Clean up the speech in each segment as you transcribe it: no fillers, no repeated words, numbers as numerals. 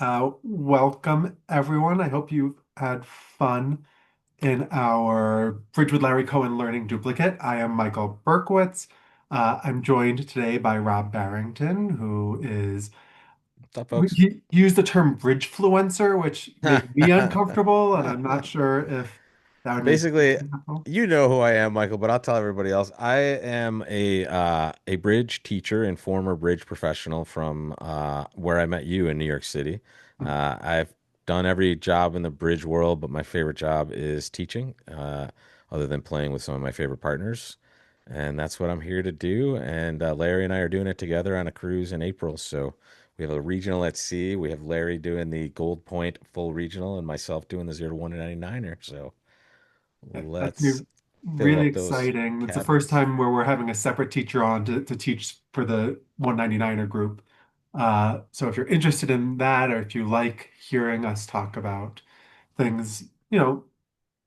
Welcome, everyone. I hope you've had fun in our Bridge with Larry Cohen Learning Duplicate. I am Michael Berkowitz. I'm joined today by Rob Barrington, who is, What's up, folks? he used the term bridgefluencer, which made me uncomfortable, and I'm not sure if that would make you Basically, uncomfortable. you know who I am, Michael, but I'll tell everybody else. I am a bridge teacher and former bridge professional from where I met you in New York City. I've done every job in the bridge world, but my favorite job is teaching, other than playing with some of my favorite partners. And that's what I'm here to do. And Larry and I are doing it together on a cruise in April. So we have a regional at sea. We have Larry doing the Gold Point full regional and myself doing the 0 to 199er. So That's gonna let's be fill really up those exciting. It's the first cabins. time where we're having a separate teacher on to teach for the 199er group. So if you're interested in that, or if you like hearing us talk about things,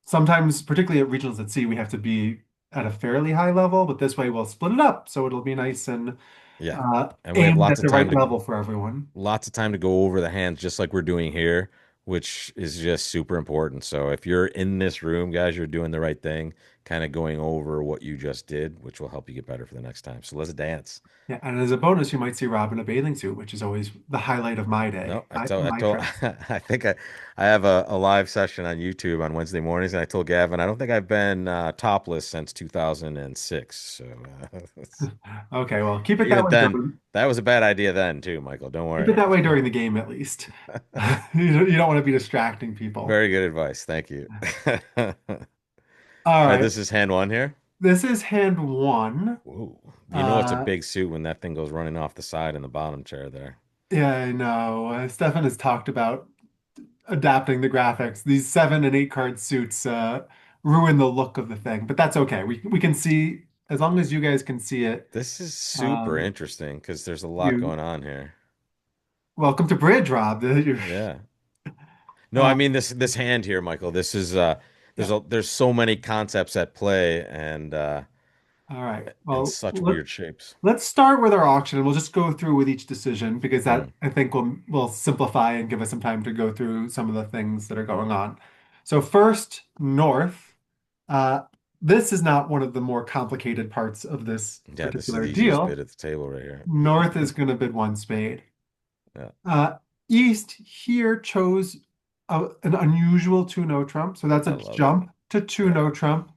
sometimes, particularly at regionals at sea, we have to be at a fairly high level, but this way we'll split it up. So it'll be nice and Yeah. And we have aimed at the right level for everyone. lots of time to go over the hands just like we're doing here, which is just super important. So if you're in this room, guys, you're doing the right thing, kind of going over what you just did, which will help you get better for the next time. So let's dance. Yeah, and as a bonus, you might see Rob in a bathing suit, which is always the highlight of my day, No, I my told, trips. I think I have a live session on YouTube on Wednesday mornings, and I told Gavin, I don't think I've been topless since 2006. So Okay, well, keep it that even way then, during that was a bad idea then too, Michael. Don't keep it worry. that way during the game at least. You don't want to be distracting people. Very good advice. Thank you. All All right, right, this is hand one here. this is hand one. Whoa. You know it's a Uh, big suit when that thing goes running off the side in the bottom chair there. yeah, I know. Stefan has talked about adapting the graphics. These 7 and 8 card suits ruin the look of the thing, but that's okay. We can see as long as you guys can see it. This is super Um, interesting because there's a lot you going on here. welcome to Bridge, Rob. Yeah. No, I Uh, mean this hand here, Michael. This is yeah. there's so many concepts at play All right. and Well, such weird shapes. let's start with our auction, and we'll just go through with each decision because that Mm. I think will simplify and give us some time to go through some of the things that are going on. So first, North. Uh, this is not one of the more complicated parts of this Yeah, this is particular the easiest bit deal. at the table right here. North is going to bid one spade. Yeah, Uh, East here chose an unusual 2 no trump. So that's I a love it. jump to 2 Yeah, no trump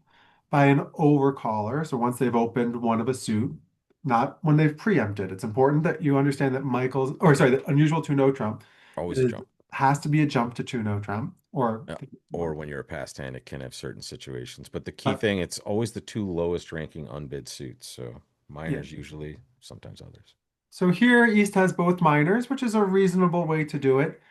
by an overcaller. So once they've opened one of a suit, not when they've preempted. It's important that you understand that that unusual 2 no trump always a is jump. has to be a jump to 2 no trump or Yeah. Or when you're a past hand, it can have certain situations. But the key but thing, it's always the two lowest ranking unbid suits. So yeah. minors usually, sometimes others. So here, East has both minors, which is a reasonable way to do it.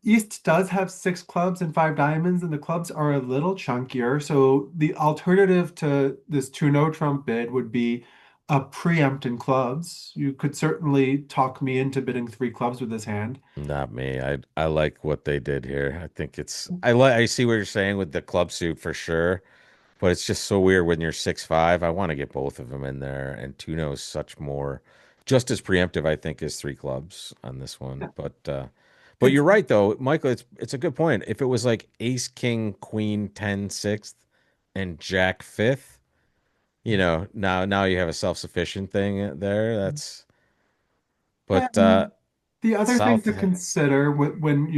East does have 6 clubs and 5 diamonds, and the clubs are a little chunkier. So the alternative to this 2 no trump bid would be a preempt in clubs. You could certainly talk me into bidding 3 clubs with this hand. Not me. I like what they did here. I think I see what you're saying with the club suit for sure, but it's just so weird when you're 6'5". I want to get both of them in there, and Tuno is such more just as preemptive, I think, as 3 clubs on this one. But It's you're right though, Michael. It's a good point. If it was like Ace, King, Queen, 10, sixth, and Jack fifth, now you have a self-sufficient thing there. But and the other thing South. to consider when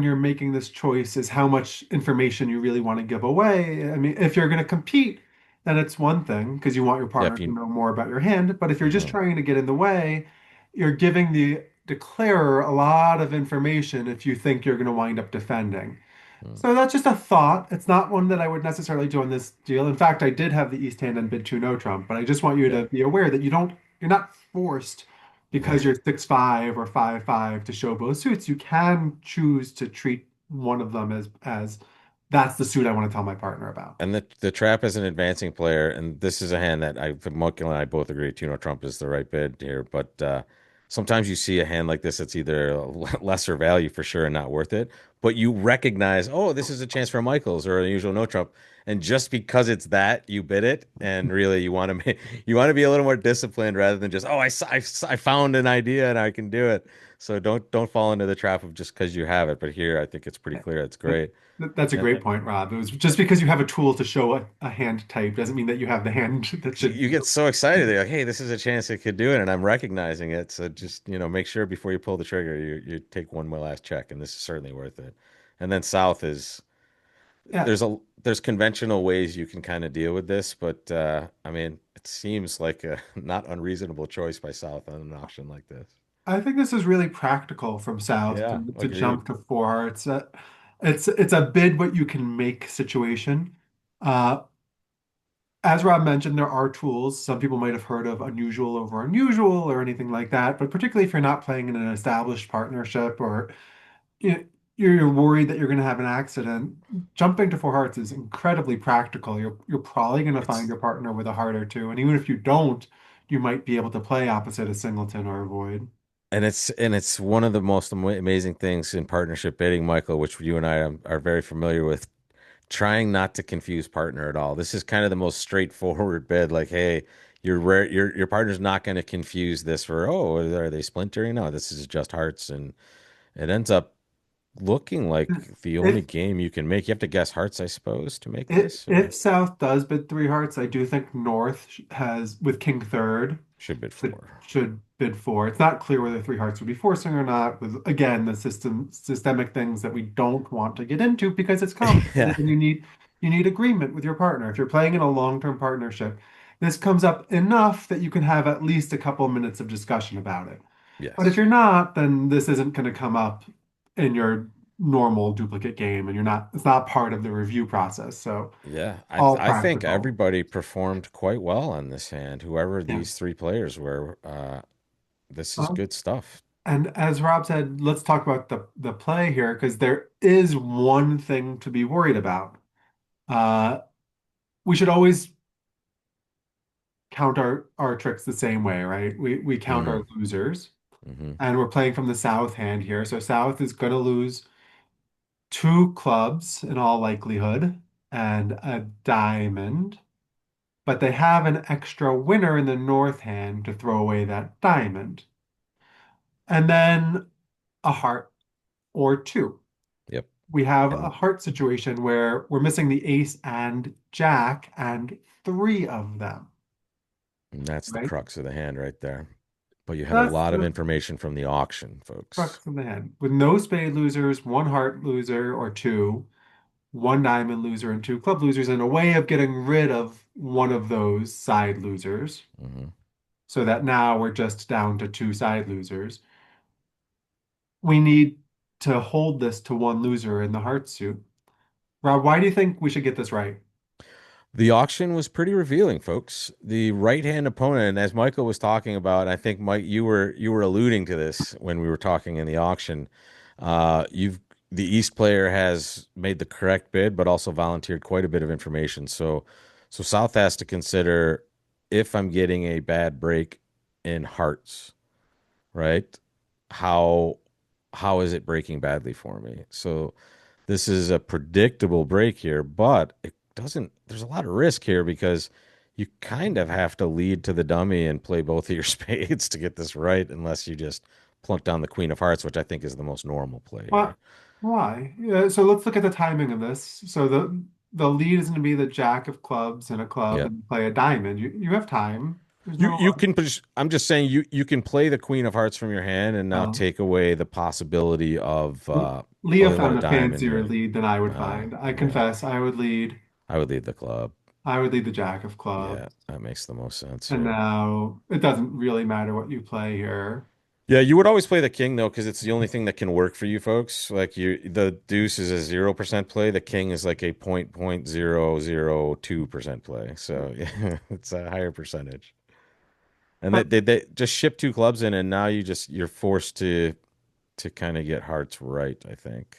you're making this choice is how much information you really want to give away. I mean, if you're going to compete, then it's one thing because you want your Yeah, partner to know more about your hand. But if you're just mhm. trying to get in the way, you're giving the declarer a lot of information if you think you're going to wind up defending. Mm. So that's just a thought. It's not one that I would necessarily do on this deal. In fact, I did have the East hand and bid 2 no trump, but I just want you Yeah. to be aware that you're not forced because you're 6'5" or 5'5" to show both suits. You can choose to treat one of them as that's the suit I want to tell my partner about. And the trap as an advancing player, and this is a hand that Michael and I both agree Tuno Trump is the right bid here. But sometimes you see a hand like this that's either lesser value for sure and not worth it. but you recognize, oh, this is a chance for Michaels or an unusual no trump. And just because it's that, you bid it, and really you want to make, you want to be a little more disciplined rather than just, oh, I found an idea and I can do it. So don't fall into the trap of just because you have it. But here, I think it's pretty clear. It's That, great. that's a And great point, Rob. It was just because you have a tool to show a hand type doesn't mean that you have the hand that should. you get so excited. They're like, hey, this is a chance it could do it, and I'm recognizing it. So just, make sure before you pull the trigger, you take one more last check, and this is certainly worth it. And then South is Yeah, there's conventional ways you can kind of deal with this, but I mean, it seems like a not unreasonable choice by South on an auction like this. I think this is really practical from South Yeah, to agreed. jump to four. It's a bid what you can make situation. Uh, as Rob mentioned, there are tools. Some people might have heard of unusual over unusual or anything like that, but particularly if you're not playing in an established partnership or you- you're worried that you're going to have an accident, jumping to four hearts is incredibly practical. You're probably going to find It's your partner with a heart or two, and even if you don't, you might be able to play opposite a singleton or a void. and it's one of the most amazing things in partnership bidding, Michael, which you and I are very familiar with. Trying not to confuse partner at all. This is kind of the most straightforward bid. Like, hey, your partner's not going to confuse this for, oh, are they splintering? No, this is just hearts, and it ends up looking like the only If game you can make. You have to guess hearts, I suppose, to make if this, or if South does bid three hearts, I do think North has with King third should bid that four. should bid four. It's not clear whether three hearts would be forcing or not, with again the systemic things that we don't want to get into because it's Yeah. complicated and you need agreement with your partner. If you're playing in a long-term partnership, this comes up enough that you can have at least a couple of minutes of discussion about it. But if Yes. you're not, then this isn't going to come up in your normal duplicate game and it's not part of the review process. So Yeah. I all I think practical. everybody performed quite well on this hand. Whoever Yeah. these three players were, this is Um, good stuff. And as Rob said, let's talk about the play here because there is one thing to be worried about. Uh, we should always count our tricks the same way, right? We count Hmm. our losers, Hmm. and we're playing from the South hand here. So South is going to lose two clubs in all likelihood and a diamond, but they have an extra winner in the North hand to throw away that diamond, and then a heart or two. Yep. We have a And heart situation where we're missing the ace and jack and three of them, that's the right? crux of the hand right there. But you have a That's lot of the information from the auction, folks. crux of the hand. With no spade losers, one heart loser or two, one diamond loser and two club losers, and a way of getting rid of one of those side losers Hmm. so that now we're just down to two side losers. We need to hold this to one loser in the heart suit. Rob, why do you think we should get this right? The auction was pretty revealing, folks. The right-hand opponent, as Michael was talking about, I think Mike, you were alluding to this when we were talking in the auction. You've the East player has made the correct bid, but also volunteered quite a bit of information. So South has to consider if I'm getting a bad break in hearts, right? How how is it breaking badly for me? So this is a predictable break here, but it doesn't, there's a lot of risk here because you kind of have to lead to the dummy and play both of your spades to get this right, unless you just plunk down the Queen of Hearts, which I think is the most normal play What? here. Why? Yeah, so let's look at the timing of this. So the lead is going to be the jack of clubs and a club Yep. and play a diamond. You have time. There's You no can I'm just saying you can play the Queen of Hearts from your hand and now uh, take away the possibility of Leah let found a a diamond fancier in. lead than I would Uh, find. I yeah. confess, I would lead the club. I would lead the jack of Yeah, clubs. that makes the most sense And here. now it doesn't really matter what you play here. Yeah, you would always play the king though, because it's the only thing that can work for you folks. Like the deuce is a 0% play. The king is like a 0.0002% play. So yeah, it's a higher percentage. And But they just ship two clubs in, and now you're forced to kind of get hearts right, I think.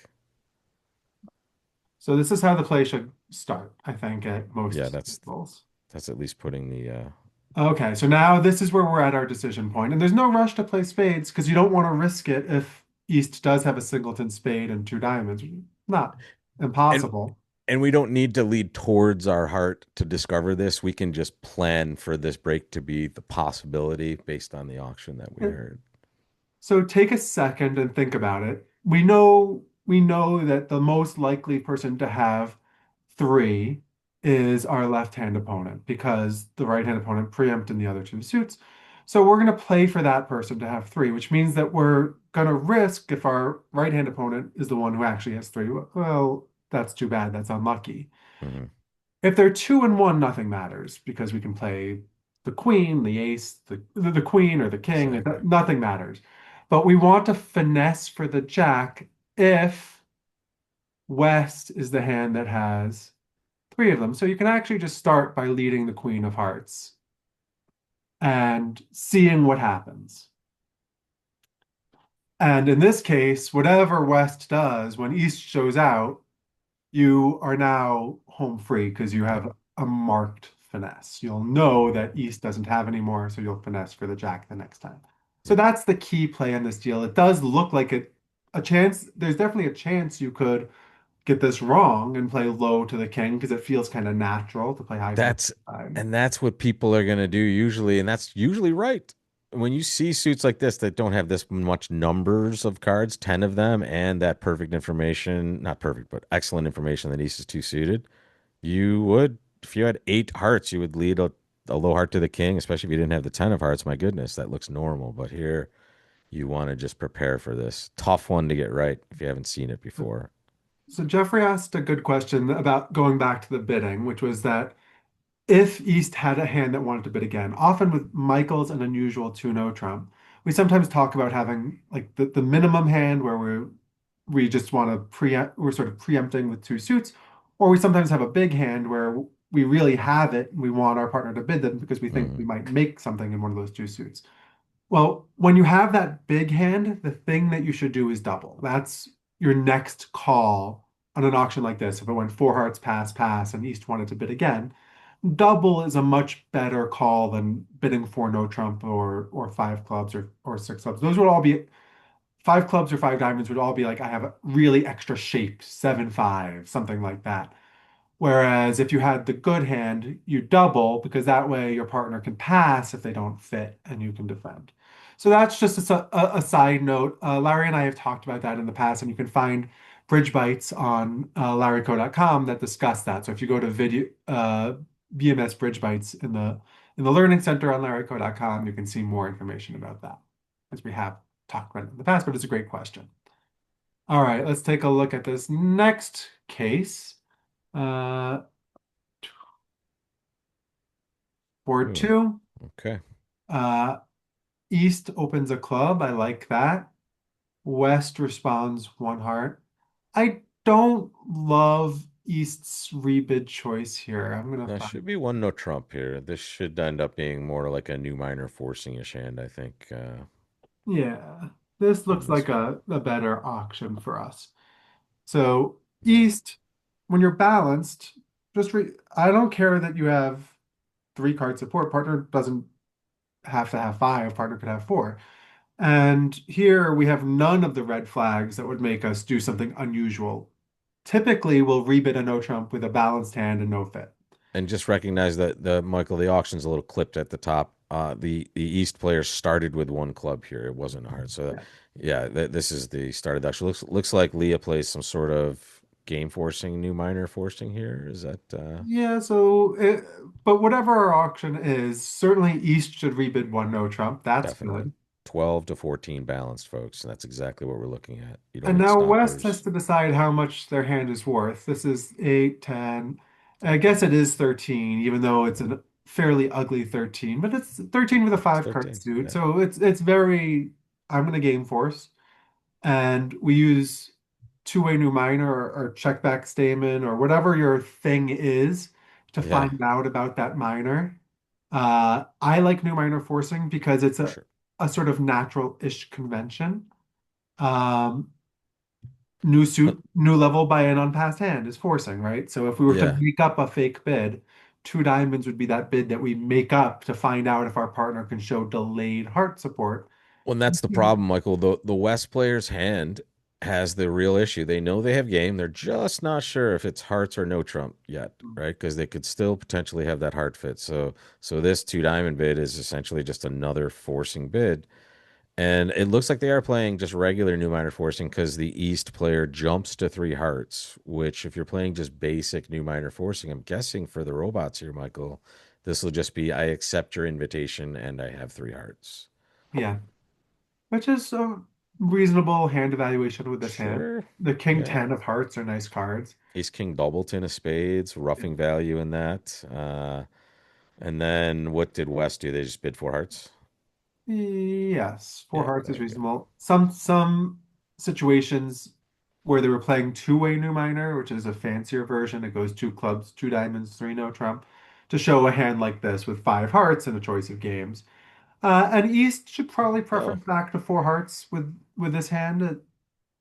so this is how the play should start, I think, at Yeah, most that's tables. that's at least putting the Okay, so now this is where we're at our decision point, and there's no rush to play spades because you don't want to risk it if East does have a singleton spade and two diamonds. Not And impossible. and we don't need to lead towards our heart to discover this. We can just plan for this break to be the possibility based on the auction that we heard. So take a second and think about it. We know that the most likely person to have three is our left-hand opponent because the right-hand opponent preempted the other two suits. So we're going to play for that person to have three, which means that we're going to risk if our right-hand opponent is the one who actually has three. Well, that's too bad. That's unlucky. Mhm. If they're two and one, nothing matters because we can play the queen, the ace, the queen, or the king. Exactly. Nothing matters. But we want to finesse for the jack if West is the hand that has three of them. So you can actually just start by leading the queen of hearts and seeing what happens. And in this case, whatever West does, when East shows out, you are now home free because you Yep. have a marked finesse. You'll know that East doesn't have any more, so you'll finesse for the jack the next time. So Yep. that's the key play in this deal. It does look like a chance. There's definitely a chance you could get this wrong and play low to the king because it feels kind of natural to play high to the That's side. and that's what people are gonna do usually, and that's usually right. When you see suits like this that don't have this much numbers of cards, 10 of them, and that perfect information, not perfect, but excellent information that Ace is two suited, you would, if you had eight hearts, you would lead a low heart to the king, especially if you didn't have the 10 of hearts. My goodness, that looks normal. But here you want to just prepare for this. Tough one to get right if you haven't seen it before. So Jeffrey asked a good question about going back to the bidding, which was that if East had a hand that wanted to bid again, often with Michael's an unusual 2-no trump, we sometimes talk about having like the minimum hand where we just want to we're sort of preempting with two suits, or we sometimes have a big hand where we really have it and we want our partner to bid them because we think Mm. we might make something in one of those two suits. Well, when you have that big hand, the thing that you should do is double. That's your next call on an auction like this. If it went four hearts, pass, pass, and East wanted to bid again, double is a much better call than bidding for no trump or five clubs or six clubs. Those would all be five clubs or five diamonds would all be like I have a really extra shaped 7-5, something like that. Whereas if you had the good hand, you double because that way your partner can pass if they don't fit and you can defend. So that's just a side note. Larry and I have talked about that in the past, and you can find bridge bites on larryco.com that discuss that. So if you go to video BMS bridge bites in the learning center on larryco.com, you can see more information about that, as we have talked about it in the past, but it's a great question. All right, let's take a look at this next case. Uh, Board Ooh, two, okay. uh, East opens a club. I like that. West responds one heart. I don't love East's rebid choice here. I'm gonna There find. should be one no trump here. This should end up being more like a new minor forcing-ish hand, I think, Yeah, this than looks this like one. a better auction for us. So Yeah. East, when you're balanced, I don't care that you have three card support. Partner doesn't have to have five. Partner could have four. And here we have none of the red flags that would make us do something unusual. Typically, we'll rebid a no trump with a balanced hand and no fit. And just recognize that the Michael, the auction's a little clipped at the top. The East player started with one club here. It wasn't a heart. So Yeah. yeah, this is the start of the auction. Looks like Leah plays some sort of game forcing, new minor forcing here. Is that Yeah, but whatever our auction is, certainly East should rebid one no trump. That's definitely good. 12 to 14 balanced, folks? And that's exactly what we're looking at. You don't And need now West has stoppers. to decide how much their hand is worth. This is 8, 10. I guess it is 13, even though it's a fairly ugly 13, but it's 13 with a It's five card 13. suit. Yeah. So it's very, I'm going to game force. And we use two-way new minor or check back stamen or whatever your thing is to Yeah, find out about that minor. I like new minor forcing because it's for sure. a sort of natural-ish convention. Um, New Uh, suit, new level by an unpassed hand is forcing, right? So if we were to Yeah. make up a fake bid, two diamonds would be that bid that we make up to find out if our partner can show delayed heart support. Well, that's the problem, Michael. The West player's hand has the real issue. They know they have game. They're just not sure if it's hearts or no trump yet, right? Because they could still potentially have that heart fit. So this two diamond bid is essentially just another forcing bid. And it looks like they are playing just regular new minor forcing because the East player jumps to three hearts, which if you're playing just basic new minor forcing, I'm guessing for the robots here, Michael, this will just be I accept your invitation and I have three hearts. Yeah, which is a reasonable hand evaluation with this hand. Sure. The king Yeah. 10 of hearts are nice cards. Ace King Doubleton of spades, roughing value in that. And then what did West do? They just bid four hearts? Yes, four Yeah, hearts is there you go. reasonable. Some situations where they were playing two-way new minor, which is a fancier version, it goes two clubs, two diamonds, three no trump, to show a hand like this with five hearts and a choice of games. And East should probably Oh, preference back to four hearts with this hand.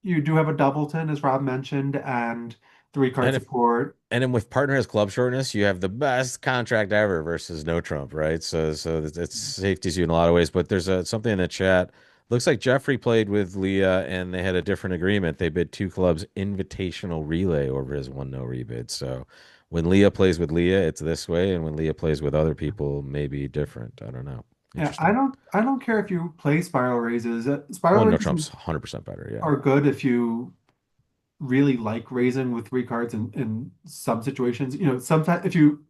You do have a doubleton, as Rob mentioned, and three card and if support. and then with partner has club shortness, you have the best contract ever versus no Trump, right? So it's safeties you in a lot of ways. But there's something in the chat. Looks like Jeffrey played with Leah and they had a different agreement. They bid two clubs invitational relay over his one no rebid. So when Leah plays with Leah, it's this way, and when Leah plays with other people, maybe different. I don't know. Yeah, I Interesting. don't I don't care if you play spiral raises. Spiral One no raises Trump's 100% better. Yeah. are good if you really like raising with three cards in some situations. You know, sometimes if you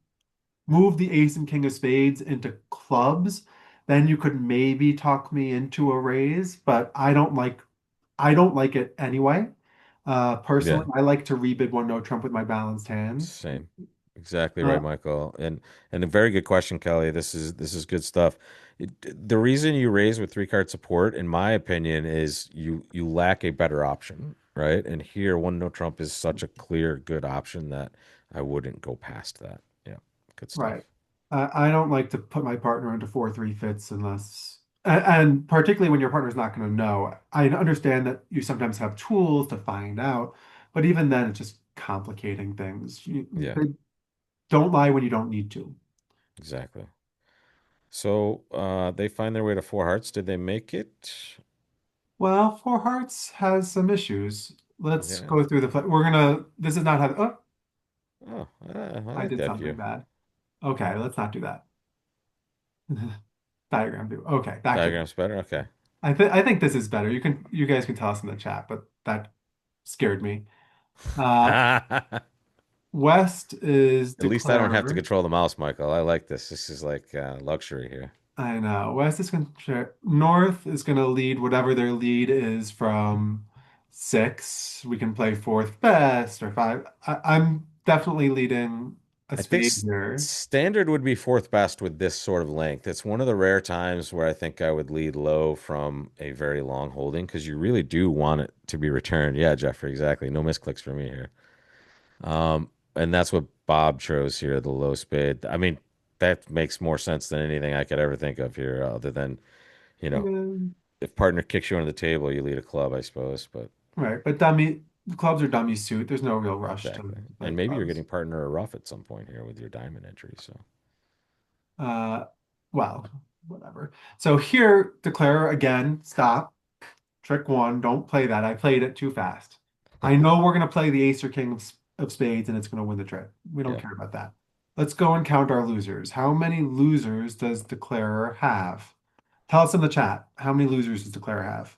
move the ace and king of spades into clubs, then you could maybe talk me into a raise, but I don't like it anyway. Yeah. Personally, I like to rebid one no trump with my balanced hands. Same. Exactly Uh, right, Michael. And a very good question, Kelly. This is good stuff. The reason you raise with three card support, in my opinion, is you lack a better option, right? And here, one no trump is such a clear good option that I wouldn't go past that. Yeah, good right. stuff. I don't like to put my partner into 4-3 fits unless, and particularly when your partner's not going to know. I understand that you sometimes have tools to find out, but even then, it's just complicating things. Yeah, They don't lie when you don't need to. exactly. So they find their way to four hearts. Did they make it? Well, Four Hearts has some issues. Let's Yeah. go through we're gonna, this is not how, oh, Oh, I I like did that something view. bad. Okay, let's not do that. Diagram view. Okay, back to, Diagram's better. Okay. I think this is better. You guys can tell us in the chat, but that scared me. Uh, At West is least I don't have to declarer. control the mouse, Michael. I like this. This is like luxury here. I know. West is going to, North is going to lead whatever their lead is from six. We can play fourth best or five. I'm definitely leading a I think spade here. standard would be fourth best with this sort of length. It's one of the rare times where I think I would lead low from a very long holding because you really do want it to be returned. Yeah, Jeffrey, exactly. No misclicks for me here. And that's what Bob chose here, the low spade. I mean, that makes more sense than anything I could ever think of here, other than, you know, Yeah. if partner kicks you under the table, you lead a club, I suppose. But Right, but clubs are dummy suit. There's no real rush to exactly. play And maybe you're clubs. getting partner or rough at some point here with your diamond entry. So, Uh, well, whatever. So here, declare again, stop. Trick one, don't play that. I played it too fast. I know we're going to play the ace or king of spades and it's going to win the trick. We don't yeah. care about that. Let's go and count our losers. How many losers does Declarer have? Tell us in the chat. How many losers does Declarer have?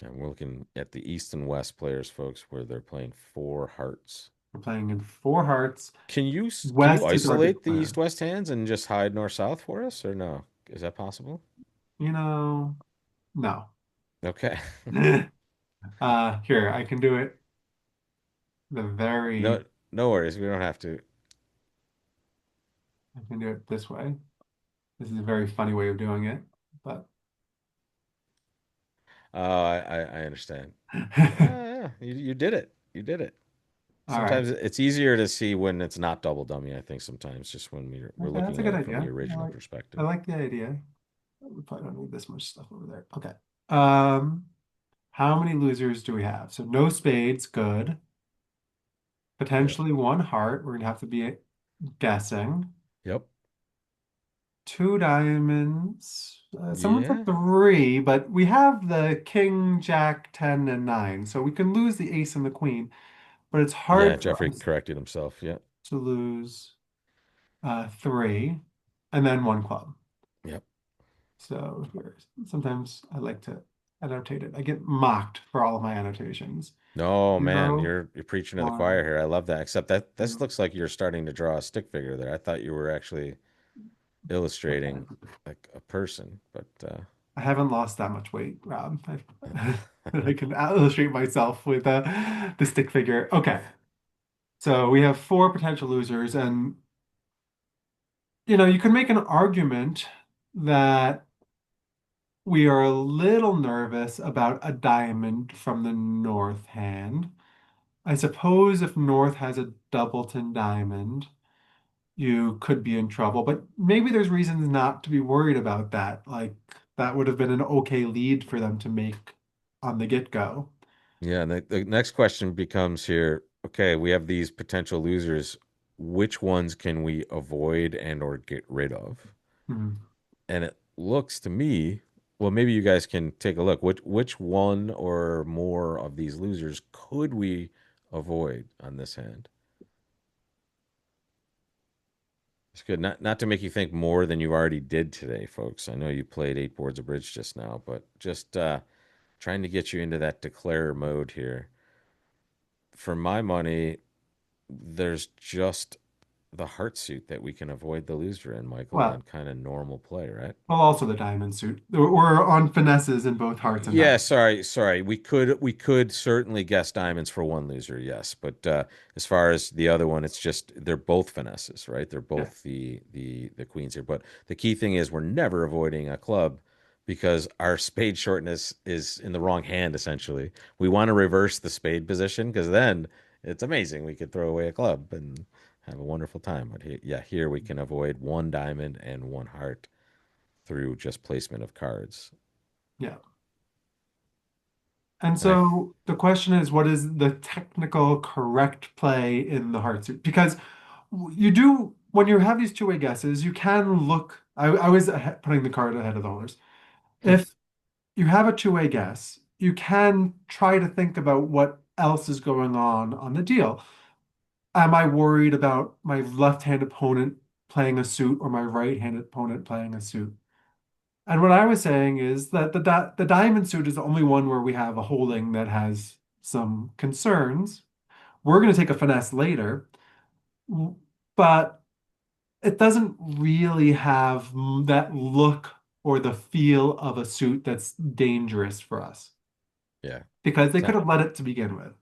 And we're looking at the East and West players, folks, where they're playing four hearts. We're playing in four hearts. Can you West is our isolate the Declarer. East West hands and just hide North South for us, or no? Is that possible? You know, no. Okay. Here, I can do it the No, very, no worries. We don't have to. I can do it this way. This is a very funny way of doing it, but I understand. Yeah, you did it. You did it. all right. Sometimes it's easier to see when it's not double dummy. I think sometimes just when we're Okay, that's looking a at good it from the idea. original I perspective. like the idea. We probably don't need this much stuff over there. Okay. How many losers do we have? So no spades, good. Yeah. Potentially one heart. We're gonna have to be guessing. Yep. two diamonds. Someone took Yeah. three, but we have the king, jack, 10, and 9. So we can lose the ace and the queen, but it's Yeah, hard for Jeffrey us corrected himself. Yeah. to lose three and then one club. Yep. So here, sometimes I like to annotate it. I get mocked for all of my annotations. No, man, Zero, you're preaching to the choir one, here. I love that. Except that this zero. looks like you're starting to draw a stick figure there. I thought you were actually illustrating like a person, but I haven't lost that much weight, Rob. I can illustrate myself with the stick figure. Okay, so we have four potential losers, and you can make an argument that we are a little nervous about a diamond from the north hand. I suppose if North has a Doubleton diamond, you could be in trouble, but maybe there's reasons not to be worried about that. Like that would have been an okay lead for them to make on the get-go. yeah, and the next question becomes here, okay, we have these potential losers. Which ones can we avoid and or get rid of? Hmm. And it looks to me, well, maybe you guys can take a look. Which one or more of these losers could we avoid on this hand? It's good. Not to make you think more than you already did today, folks. I know you played eight boards of bridge just now, but just trying to get you into that declare mode here. For my money, there's just the heart suit that we can avoid the loser in, Michael, on Well, kind of normal play, right? well, also the diamond suit. We're on finesses in both hearts and Yeah, diamonds. sorry. We could certainly guess diamonds for one loser, yes. But as far as the other one, it's just they're both finesses, right? They're Yeah, both the queens here. But the key thing is we're never avoiding a club because our spade shortness is in the wrong hand, essentially. We want to reverse the spade position because then it's amazing. We could throw away a club and have a wonderful time. But yeah, here we can avoid one diamond and one heart through just placement of cards. yeah. And And I so the question is, what is the technical correct play in the heart suit? Because you do, when you have these two-way guesses, you can look. I was putting the card ahead of the holders. If you have a two-way guess, you can try to think about what else is going on the deal. Am I worried about my left-hand opponent playing a suit or my right-hand opponent playing a suit? And what I was saying is that the diamond suit is the only one where we have a holding that has some concerns. We're going to take a finesse later, but it doesn't really have that look or the feel of a suit that's dangerous for us yeah. because they It's could not have let it to begin with.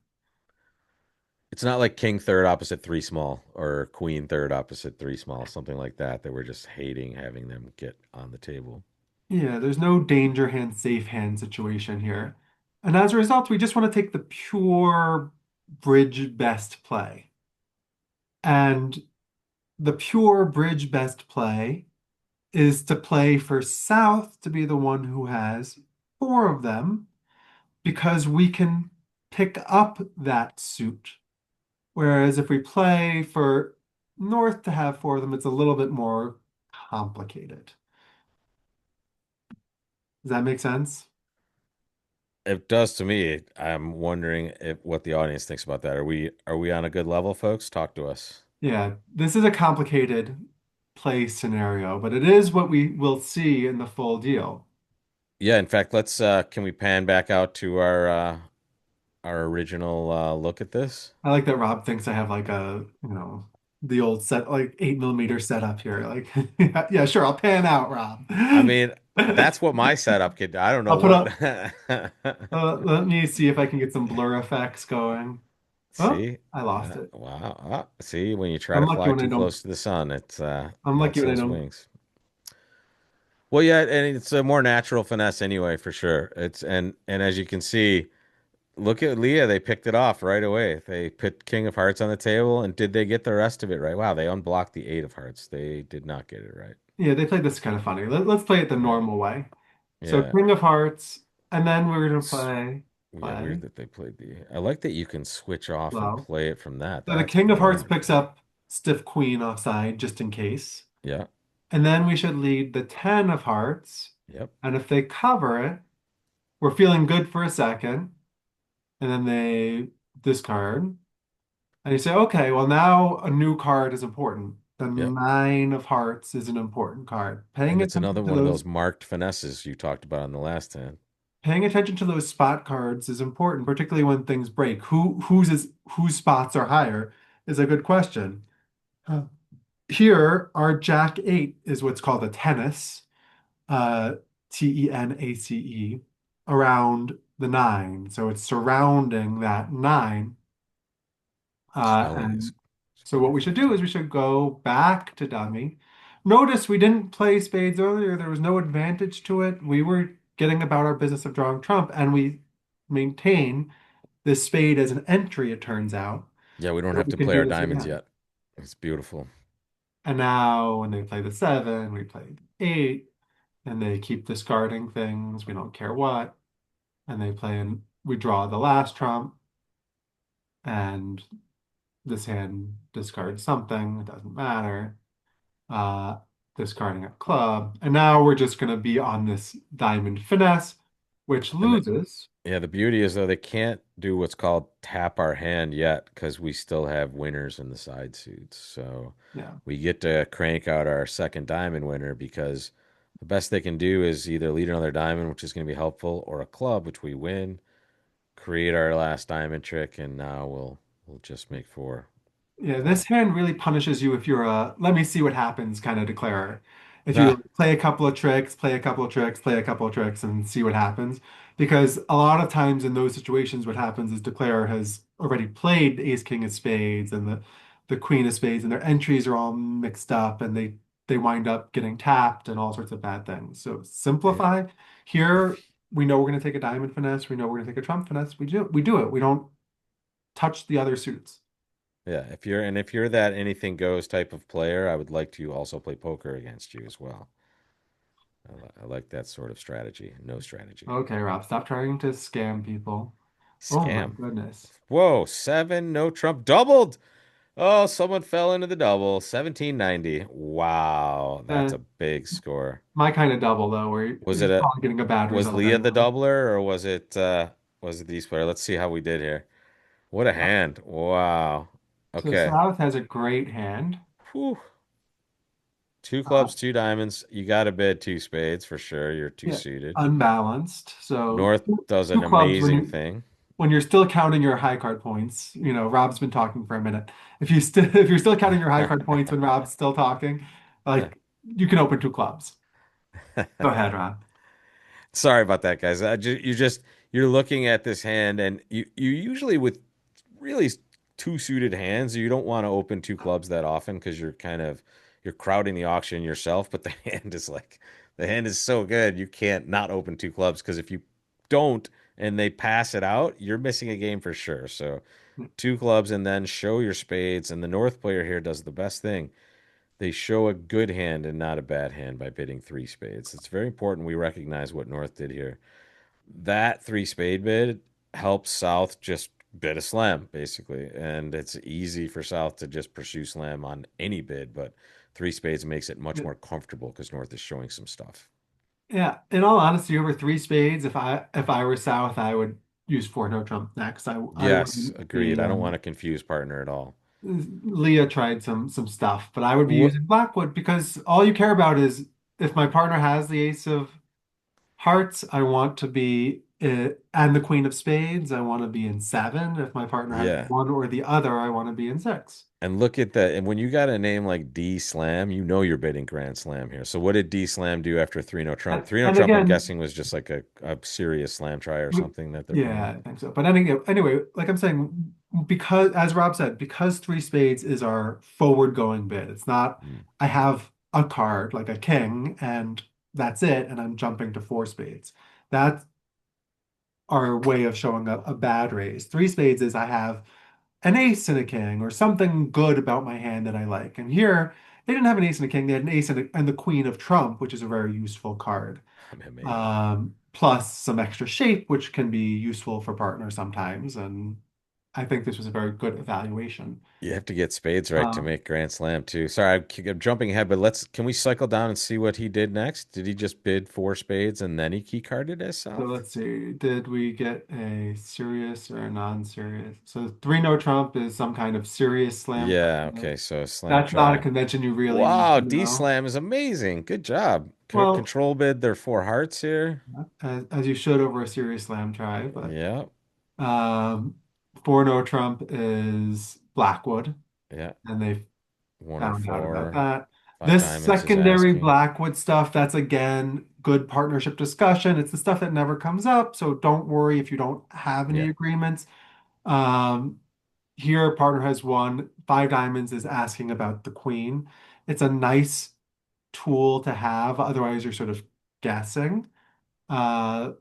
it's not like king third opposite three small or queen third opposite three small, something like that, that we're just hating having them get on the table. Yeah, there's no danger hand, safe hand situation here. And as a result, we just want to take the pure bridge best play. And the pure bridge best play is to play for South to be the one who has four of them because we can pick up that suit. Whereas if we play for North to have four of them, it's a little bit more complicated. Does that make sense? It does to me. I'm wondering if what the audience thinks about that. Are we on a good level, folks? Talk to us. Yeah, this is a complicated play scenario, but it is what we will see in the full deal. Yeah, in fact, let's can we pan back out to our original look at this? I like that Rob thinks I have like the old set, like 8mm setup here. Like, yeah, yeah, sure, I'll pan out, Rob. I mean, that's what my setup could. I don't know I'll put what. up, let me see if I can get some blur effects going. Oh, See? I lost it. Wow. See, when you try I'm to lucky fly when I too don't, close to the sun, it's I'm lucky melts when I those don't. wings. Well, yeah, and it's a more natural finesse anyway, for sure. It's and as you can see, look at Leah. They picked it off right away. They put King of Hearts on the table, and did they get the rest of it right? Wow, they unblocked the Eight of Hearts. They did not get it right. Yeah, they played this kind of funny. Let's play it the Yeah, normal way. So yeah. King of Hearts, and then we're gonna It's yeah, weird play that they played the. I like that you can switch off and low. play it from that. So the That's King of Hearts brilliant. picks up stiff queen offside just in case. Yeah. And then we should lead the 10 of hearts. Yep. And if they cover it, we're feeling good for a second. And then they discard. And you say, okay, well, now a new card is important. The Yep. 9 of hearts is an important card. And it's another one of those marked finesses you talked about on the last hand. Paying attention to those spot cards is important, particularly when things break. Whose spots are higher is a good question. Uh, Here, our Jack 8 is what's called a tennis, uh, Tenace, around the 9. So it's surrounding that 9. Spelling is And so what very we should do is fancy. we should go back to dummy. Notice we didn't play spades earlier. There was no advantage to it. We were getting about our business of drawing trump, and we maintain this spade as an entry, it turns out. Yeah, we don't So have we to can play do our this diamonds again. yet. It's beautiful. And now when they play the 7, we play the 8, and they keep discarding things. We don't care what. And they play and we draw the last trump, and this hand discards something. It doesn't matter. uh, Discarding a club. And now we're just going to be on this diamond finesse, which And loses. yeah, the beauty is though they can't do what's called tap our hand yet because we still have winners in the side suits. So Yeah. we get to crank out our second diamond winner because the best they can do is either lead another diamond, which is going to be helpful, or a club, which we win, create our last diamond trick, and now we'll just make four. Yeah, Uh, this hand really punishes you if you're a let me see what happens kind of declarer. If you ah, play a couple of tricks, play a couple of tricks, play a couple of tricks, and see what happens. Because a lot of times in those situations, what happens is declarer has already played ace king of spades and the queen of spades, and their entries are all mixed up, and they wind up getting tapped and all sorts of bad things. So yeah, simplify. Here, we know we're going to take a diamond finesse. We know we're going to take a trump finesse. We do it. We don't touch the other suits. yeah. If you're that anything goes type of player, I would like to also play poker against you as well. I like that sort of strategy. No strategy. Okay, Rob, stop trying to scam people. Oh my Scam. goodness. Whoa, seven, no Trump doubled. Oh, someone fell into the double. 1790. Wow, that's Eh, a big score. my kind of double though, where Was he's it a probably getting a bad was result Leah the anyway. doubler or was it these player? Let's see how we did here. What a hand. Wow. So Okay. South has a great hand. Whew. Two Uh, clubs, two diamonds. You got to bid two spades for sure. You're two yeah, suited. unbalanced. So North does two an clubs amazing thing. when you're still counting your high card points. Rob's been talking for a minute. If you're still counting your high card points when Rob's still talking, like you can open two clubs. Go ahead, Rob. Sorry about that, guys. You're looking at this hand, and you usually with really two suited hands, you don't want to open two clubs that often because you're crowding the auction yourself. But the the hand is so good, you can't not open two clubs because if you don't and they pass it out, you're missing a game for sure. So two clubs and then show your spades. And the North player here does the best thing. They show a good hand and not a bad hand by bidding three spades. It's very important we recognize what North did here. That three spade bid helps South just bid a slam, basically. And it's easy for South to just pursue slam on any bid, but three spades makes it much more comfortable because North is showing some stuff. Yeah, in all honesty, over three spades, if I were South, I would use four no trump next. I Yes, wouldn't agreed. be I don't want to confuse partner at all. Leah tried some stuff, but I would be What? using Blackwood because all you care about is if my partner has the ace of hearts, I want to be and the queen of spades, I want to be in 7. If my partner has Yeah. one or the other, I want to be in 6. And look at that. And when you got a name like D Slam, you know you're bidding Grand Slam here. So what did D Slam do after 3 no Trump? And, 3 no and Trump, I'm again, guessing, was just like a serious slam try or something that they're yeah, playing. I think so. But anyway, like I'm saying, because as Rob said, because three spades is our forward going bid. It's not Mm. I have a card like a king and that's it, and I'm jumping to four spades. That's our way of showing a bad raise. Three spades is I have an ace and a king or something good about my hand that I like. And here they didn't have an ace and a king, they had an ace and the queen of trump, which is a very useful card. I mean, maybe. Plus some extra shape, which can be useful for partners sometimes. And I think this was a very good evaluation. You have to get spades right to Uh, make Grand Slam too. Sorry, I'm jumping ahead, but can we cycle down and see what he did next? Did he just bid four spades and then he key carded as so South? let's see, did we get a serious or a non-serious? So three no trump is some kind of serious slam Yeah, tournament. okay, so slam That's not a try. convention you really need Wow, to D know. slam is amazing. Good job. Well, Control bid their four hearts here. as you should over a serious slam try, but Yeah, um, four no trump is Blackwood, yeah. and they One or found out about four. that. Five This diamonds is secondary asking. Blackwood stuff, that's again good partnership discussion. It's the stuff that never comes up, so don't worry if you don't have any Yeah, agreements. Um, Here, partner has won. Five diamonds is asking about the queen. It's a nice tool to have. Otherwise, you're sort of guessing. Uh,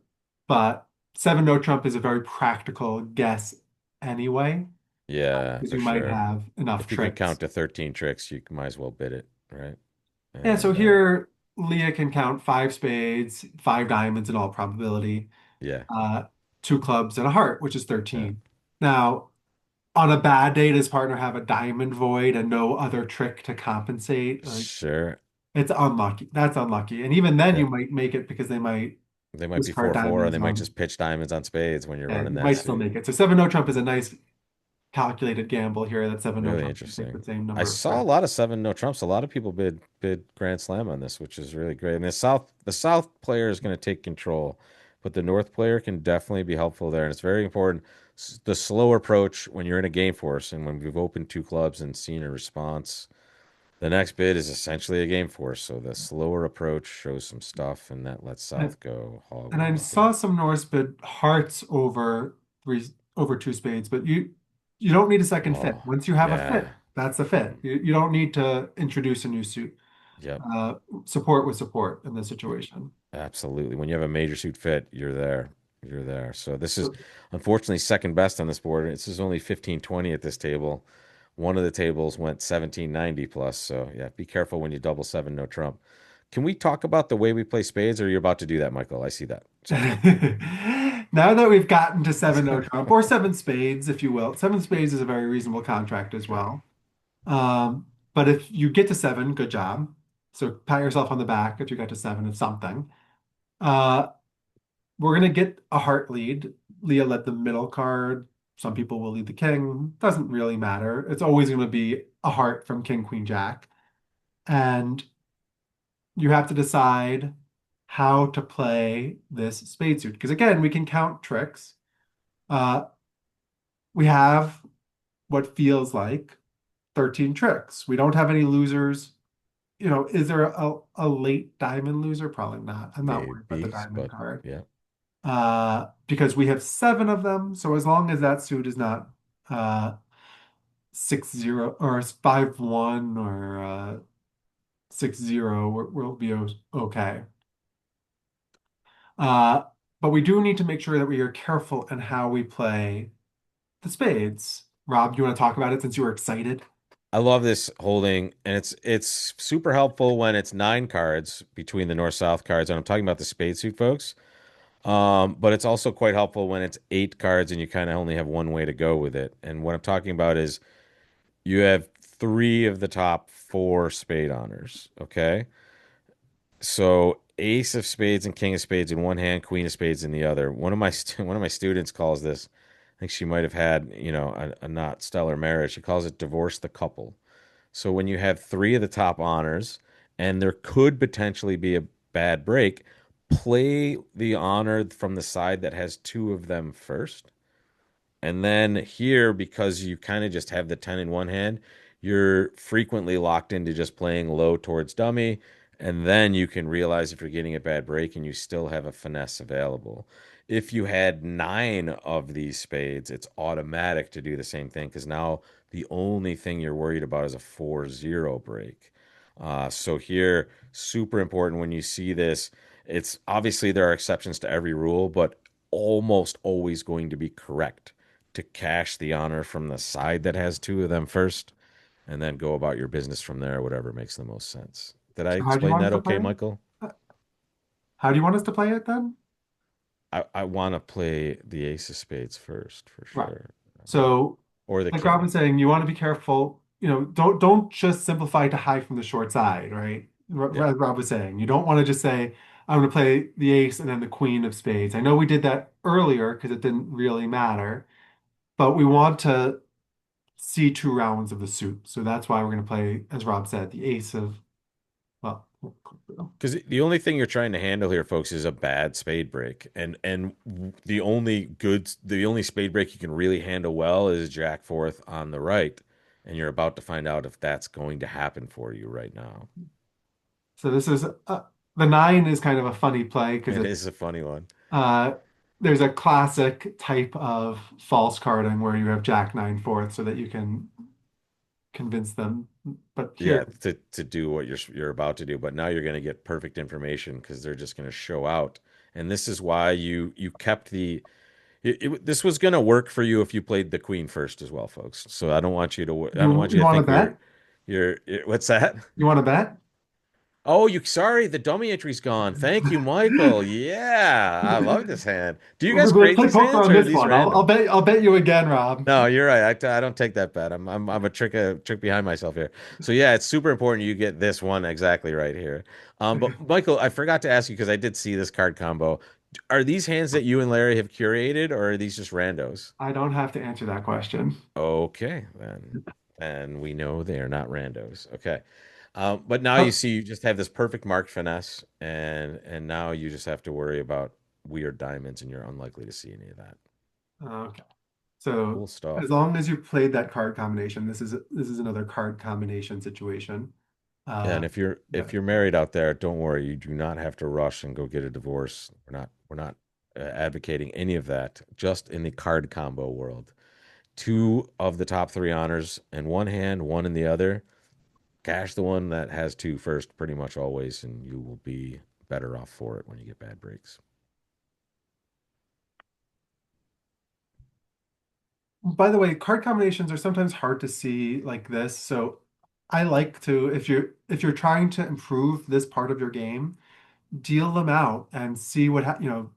but seven no trump is a very practical guess anyway, yeah, because for you might sure. have enough If you can count tricks. to 13 tricks, you might as well bid it, right? Yeah, so And here Leah can count five spades, five diamonds in all probability, yeah, uh, two clubs and a heart, which is yeah, 13. Now, on a bad day, does partner have a diamond void and no other trick to compensate? Like sure. it's unlucky. That's unlucky. And even then Yeah. you might make it because they might They might be discard 4-4, or they diamonds might on, just pitch diamonds on spades when you're and running you that might still suit. make it. So seven no trump is a nice calculated gamble here that seven no Really trump can take interesting. the same I number of saw a tricks. lot of seven no trumps. A lot of people bid Grand Slam on this, which is really great. And the South player is going to take control, but the North player can definitely be helpful there. And it's very important. The slow approach when you're in a game force and when we've opened two clubs and seen a response, the next bid is essentially a game force. So the slower approach shows some stuff, and that lets And, South go hog and I wild here. saw some Norse bid hearts three over two spades, but you don't need a second fit. Oh, Once you have a yeah. fit, that's a fit. You don't need to introduce a new suit. Yep. Uh, Support with support in this situation. Absolutely. When you have a major suit fit, you're there. You're there. So this is So unfortunately second best on this board. This is only 1520 at this table. One of the tables went 1790 plus. So yeah, be careful when you double seven, no trump. Can we talk about the way we play spades, or are you about to do that, Michael? I see that. Sorry. now that we've gotten to seven no trump or seven spades, if you will, seven spades is a very reasonable contract as Sure. well. But if you get to seven, good job. So pat yourself on the back if you got to seven of something. Uh, we're gonna get a heart lead. Leah led the middle card. Some people will lead the king. Doesn't really matter. It's always going to be a heart from king, queen, jack. And you have to decide how to play this spade suit. Because again, we can count tricks. Uh, we have what feels like 13 tricks. We don't have any losers. Is there a late diamond loser? Probably not. I'm not worried about the Maybe, diamond but card. yeah. Because we have seven of them. So as long as that suit is not 6-0 or 5-1 or 6-0, we'll be okay. Uh, but we do need to make sure that we are careful in how we play the spades. Rob, do you want to talk about it since you were excited? I love this holding, and it's super helpful when it's nine cards between the north-south cards, and I'm talking about the spade suit folks. But it's also quite helpful when it's eight cards and you kind of only have one way to go with it. And what I'm talking about is you have three of the top four spade honors. Okay. So ace of spades and king of spades in one hand, queen of spades in the other. One of my students calls this, I think she might have had, a not stellar marriage. She calls it divorce the couple. So when you have three of the top honors and there could potentially be a bad break, play the honor from the side that has two of them first. And then here, because you kind of just have the 10 in one hand, you're frequently locked into just playing low towards dummy. And then you can realize if you're getting a bad break and you still have a finesse available. If you had nine of these spades, it's automatic to do the same thing because now the only thing you're worried about is a 4-0 break. So here, super important when you see this. It's obviously there are exceptions to every rule, but almost always going to be correct to cash the honor from the side that has two of them first and then go about your business from there, whatever makes the most sense. Did I So how do you explain want us that to play okay, it? Michael? How do you want us to play it then? I want to play the ace of spades first, for Right. sure. So, or the like Rob king. was saying, you want to be careful. Don't just simplify to high from the short side, right? Yeah. Rob was saying, you don't want to just say, I'm going to play the ace and then the queen of spades. I know we did that earlier because it didn't really matter, but we want to see two rounds of the suit. So that's why we're going to play, as Rob said, the ace of, well, Because the only thing you're trying to handle here, folks, is a bad spade break, and the only spade break you can really handle well is Jack fourth on the right, and you're about to find out if that's going to happen for you right now. so this is the nine is kind of a funny play because It it's is a funny one. uh, there's a classic type of false carding where you have Jack nine fourth so that you can convince them. But Yeah, here, to do what you're about to do, but now you're going to get perfect information because they're just going to show out, and this is why you kept this was going to work for you if you played the queen first as well, folks. So I don't want you you to want to think bet? what's that? You want to bet? Oh, sorry, the dummy entry's gone. Thank you, Michael. Yeah, I love this hand. Do you guys We'll create play these poker hands on or are this these one. I'll random? bet I'll bet you again, Rob. No, you're right. I don't take that bet. I'm a trick behind myself here. So yeah, it's super important you get this one exactly right here. But Michael, I forgot to ask you because I did see this card combo. Are these hands that you and Larry have curated, or are these just randos? I don't have to answer that question. Okay, then we know they are not randos. Okay, but now you Oh, see you just have this perfect marked finesse, and now you just have to worry about weird diamonds, and you're unlikely to see any of that. okay. So Cool stuff. as long as you played that card combination, this is another card combination situation. Yeah, Uh, and yeah. if you're married out there, don't worry. You do not have to rush and go get a divorce. We're not advocating any of that. Just in the card combo world, two of the top three honors in one hand, one in the other. Cash the one that has two first, pretty much always, and you will be better off for it when you get bad breaks. By the way, card combinations are sometimes hard to see like this. So I like to, if you're trying to improve this part of your game, deal them out and see deal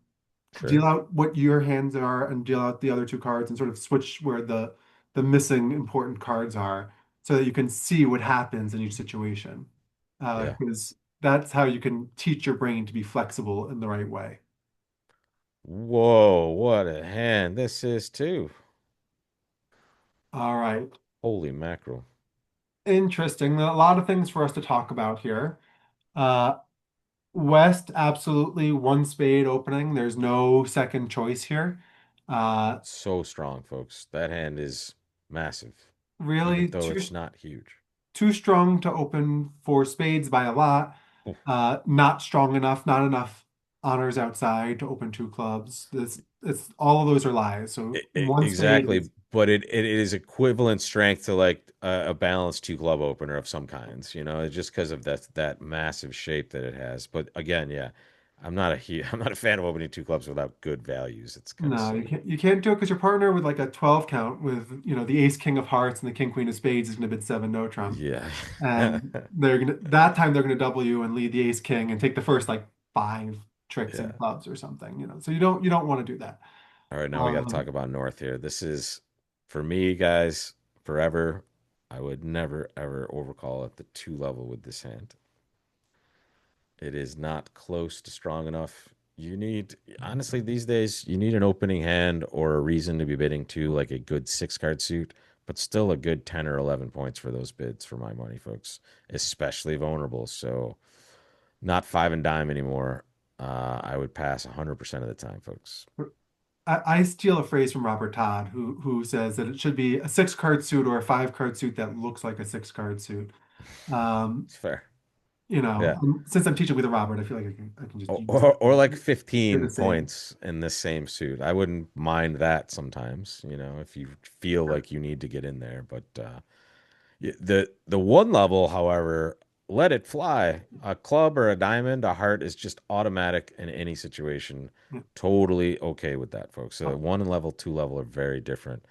Sure. out what your hands are and deal out the other two cards and sort of switch where the missing important cards are so that you can see what happens in each situation. Yeah. Because that's how you can teach your brain to be flexible in the right way. Whoa, what a hand this is too. All right. Holy mackerel. Interesting. A lot of things for us to talk about here. Uh, West, absolutely one spade opening. There's no second choice here. Uh, So strong, folks. That hand is massive, even Really though it's not huge. too strong to open four spades by a lot. Oof. Not strong enough, not enough honors outside to open two clubs. It's all of those are lies. So one spade Exactly, is but it is equivalent strength to like a balanced two club opener of some kinds, just because of that massive shape that it has. But again, yeah, I'm not a fan of opening two clubs without good values. It's kind of no, silly. you can't do it because your partner with like a 12 count with the ace king of hearts and the king queen of spades is gonna bid seven no trump. Yeah. And they're gonna double you and lead the ace king and take the first like five tricks in Yeah. clubs or something, So you don't want to do that. All right, now we got to talk Um, about North here. This is for me, guys, forever. I would never ever overcall at the two level with this hand. It is not close to strong enough. Honestly, these days, you need an opening hand or a reason to be bidding two, like a good six card suit, but still a good 10 or 11 points for those bids for my money, folks, especially vulnerable. So, not five and dime anymore. I would pass 100% of the time, folks. I steal a phrase from Robert Todd, who says that it should be a six card suit or a five card suit that looks like a six card suit. Um, It's fair. Yeah. since I'm teaching with a Robert, I feel like I can just Or, use or, or like they're the 15 same. points in the same suit. I wouldn't mind that sometimes, if you feel like you need to get in there. But the one level, however, let it fly. A club or a diamond, a heart is just automatic in any situation. Yeah. Totally okay with that, folks. Uh, So one and level, two level are very different.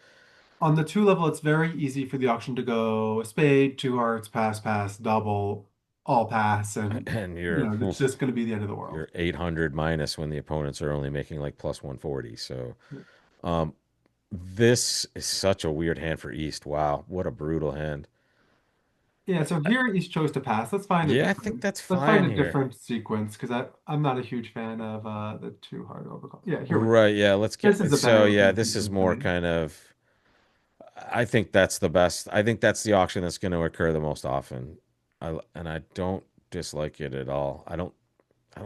On the two level, it's very easy for the auction to go a spade, two hearts, pass, pass, double, all pass, and And it's just going to be the end of the world. you're 800 minus when the opponents are only making like plus 140. So, um, This is such a weird hand for East. Wow, what a brutal hand. Yeah, so here East chose to pass. Yeah, I think that's Let's find fine a here. different sequence because I'm not a huge fan of the two hard overcall. Yeah, here we go. Right, yeah, let's This is get a so better yeah, looking this is sequence to more me. kind of I think that's the best. I think that's the auction that's going to occur the most often. And I don't dislike it at all. I don't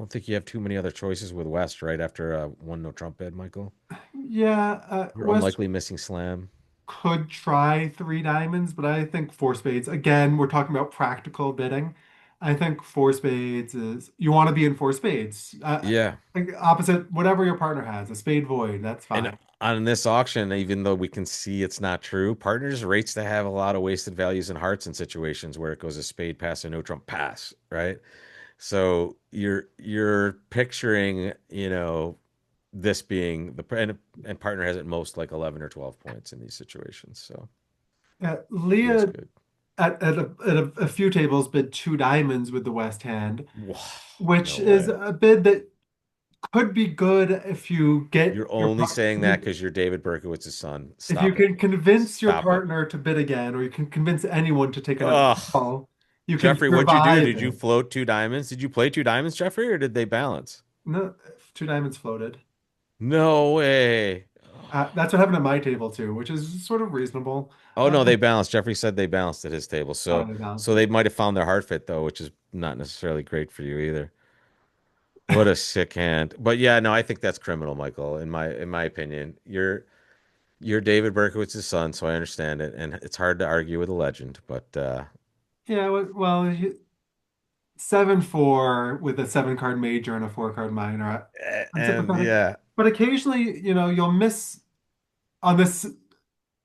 think you have too many other choices with West right after one no Trump bid, Michael. Yeah, You're West unlikely missing slam. could try three diamonds, but I think four spades. Again, we're talking about practical bidding. I think four spades is you want to be in four spades. Yeah. Like opposite whatever your partner has, a spade void, that's And fine. on this auction, even though we can see it's not true, partners rates to have a lot of wasted values and hearts in situations where it goes a spade pass and no trump pass, right? So you're picturing, this being and partner has at most like 11 or 12 points in these situations. So feels Leah good. at a few tables bid two diamonds with the West hand, Wow, which no is way. a bid that could be good if you get You're only saying that because you're David Berkowitz's son. if you Stop it. can convince your Stop it. partner to bid again, or you can convince anyone to take another Ugh. call, you can Jeffrey, what'd you do? survive Did you it. float two diamonds? Did you play two diamonds, Jeffrey, or did they balance? No, two diamonds floated. No way. That's what happened at my table too, which is sort of reasonable. Oh Uh, no, they balanced. Jeffrey said they balanced at his table. So they balanced so it. they might have found their heart fit though, which is not necessarily great for you either. What a sick hand. But yeah, no, I think that's criminal, Michael, in my opinion. You're David Berkowitz's son, so I understand it, and it's hard to argue with a legend. But Yeah, well, 7-4 with a seven card major and a four card minor. I'm and sympathetic, yeah, but occasionally, you'll miss on this.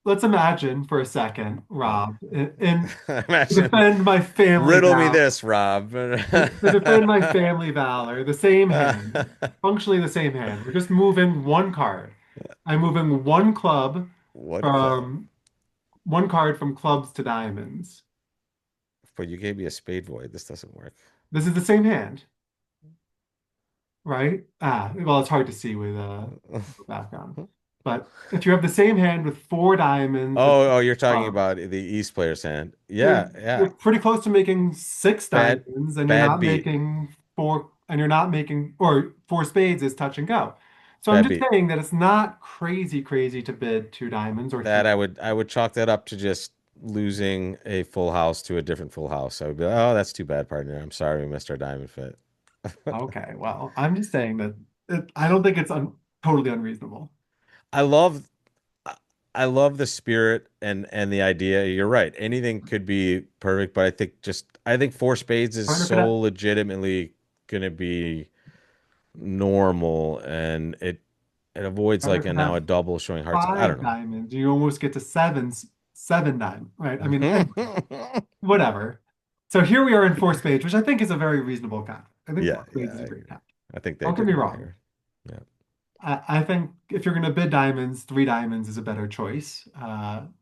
Let's imagine for a second, Rob, and to imagine. defend my family Riddle me vow, this, Rob. to defend my family valor, the same hand, functionally the same hand. We're just moving one card. I'm moving one club One club. from one card from clubs to diamonds. But you gave me a spade void. This doesn't work. This is the same hand, right? Well, it's hard to see with background. But if you have the same hand with four diamonds and Oh, you're talking clubs, about the East player's hand. you're Yeah, yeah. you're pretty close to making six Bad, diamonds, and you're bad not beat. making four, and you're not making, or four spades is touch and go. So I'm Bad just beat. saying that it's not crazy to bid two diamonds or three. That I would chalk that up to just losing a full house to a different full house. I would be like, oh, that's too bad, partner. I'm sorry we missed our diamond fit. Okay, well, I'm just saying that I don't think it's totally unreasonable. I love I love the spirit and the idea. You're right. Anything could be perfect, but I think four spades is Partner could so have, legitimately gonna be normal and it avoids partner like could now have a double showing hearts. I don't five know. diamonds. You almost get to seven diamond, right? I mean, whatever. So here we are in four spades, which I think is a very reasonable count. I think Yeah, four yeah, spades is I a great agree. count. I think they Don't get did me win wrong. here. Yeah. I think if you're going to bid diamonds, three diamonds is a better choice.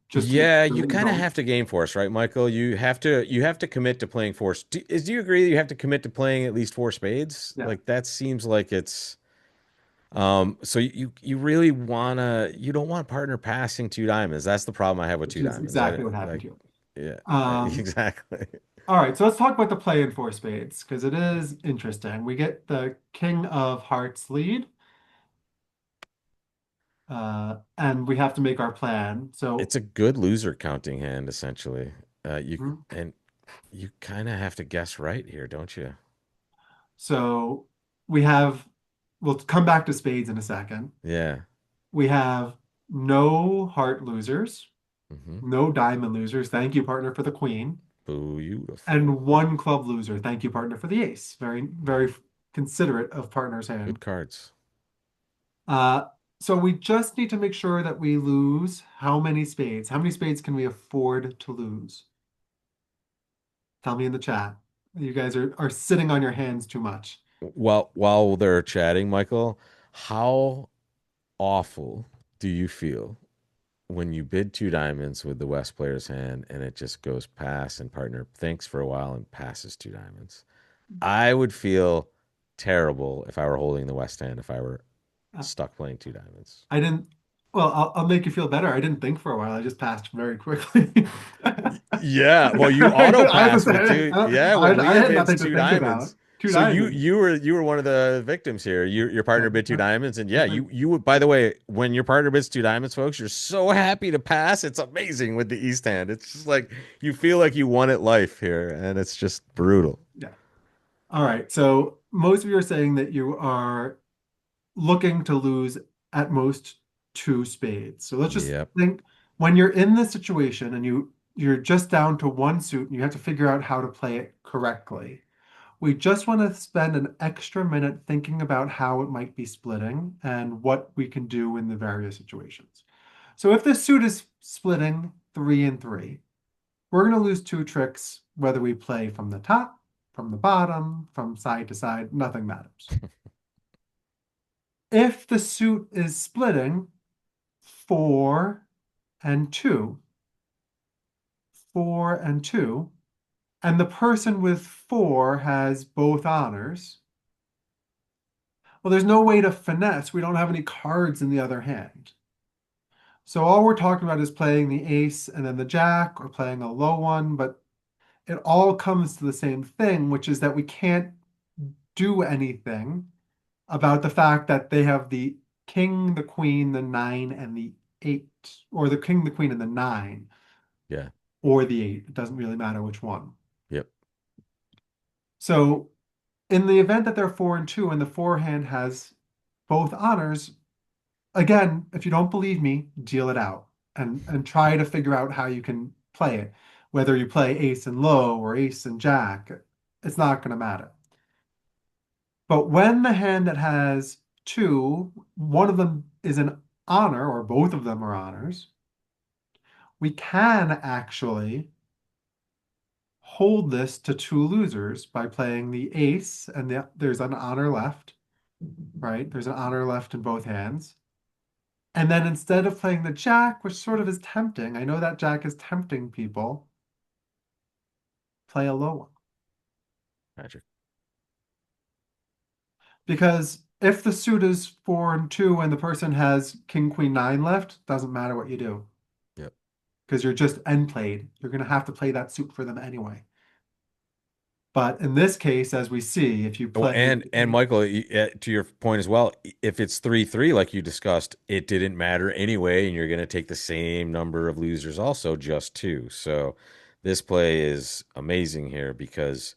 Just to make Yeah, sure you that you kind of don't. have to game force, right, Michael? You have to commit to playing force. Do you agree that you have to commit to playing at least four spades? Yeah, Like that seems like it's so you really you don't want partner passing two diamonds. That's the problem I have with which two is diamonds. I exactly what happened like here. yeah, Um, exactly. all right, so let's talk about the play in four spades because it is interesting. We get the King of Hearts lead, and we have to make our plan. It's a good loser counting hand essentially. You Mhm. and you kind of have to guess right here, don't you? So we have. We'll come back to spades in a second. Yeah. We have no heart losers, Hmm. no diamond losers. Thank you, partner, for the queen. And Beautiful. one club loser. Thank you, partner, for the ace. Very considerate of partner's Good hand. cards. Uh, so we just need to make sure that we lose how many spades? How many spades can we afford to lose? Tell me in the chat. You guys are sitting on your hands too much. While they're chatting, Michael, how awful do you feel when you bid two diamonds with the West player's hand and it just goes pass and partner thinks for a while and passes two diamonds? I would feel terrible if I were holding the West hand if I were Uh, stuck playing two diamonds. I didn't. Well, I'll make you feel better. I didn't think for a while. I just passed very quickly. Yeah, well, you auto I have to passed me say, too. Yeah, when I Leah had bids nothing to two think about. diamonds. Two So you diamonds. you were you were one of the victims here. Your Yeah, partner bid two diamonds, and yeah, that's right. you would. By the way, when your partner bids two diamonds, folks, you're so happy to pass. It's amazing with the East hand. It's just like you feel like you won at life here, and it's just brutal. Yeah. All right. So most of you are saying that you are looking to lose at most two spades. So let's just Yep. think when you're in this situation and you're just down to one suit and you have to figure out how to play it correctly. We just want to spend an extra minute thinking about how it might be splitting and what we can do in the various situations. So if the suit is splitting 3 and 3, we're going to lose two tricks whether we play from the top, from the bottom, from side to side, nothing matters. If the suit is splitting 4 and 2, 4 and 2, and the person with 4 has both honors, well, there's no way to finesse. We don't have any cards in the other hand. So all we're talking about is playing the ace and then the jack or playing a low one, but it all comes to the same thing, which is that we can't do anything about the fact that they have the king, the queen, the nine, and the eight, or the king, the queen, and the nine, Yeah. or the eight. It doesn't really matter which one. Yep. So in the event that they're 4 and 2 and the forehand has both honors, again, if you don't believe me, deal it out and try to figure out how you can play it. Whether you play ace and low or ace and jack, it's not going to matter. But when the hand that has two, one of them is an honor, or both of them are honors, we can actually hold this to two losers by playing the ace, and there's an honor left, right? There's an honor left in both hands. And then instead of playing the jack, which sort of is tempting, I know that jack is tempting people, play a low one. Magic. Because if the suit is 4 and 2 and the person has king, queen, nine left, doesn't matter what you do Yep. because you're just end played. You're going to have to play that suit for them anyway. But in this case, as we see, if you Well, play, and Michael, to your point as well, if it's 3-3 like you discussed, it didn't matter anyway, and you're going to take the same number of losers also, just two. So this play is amazing here because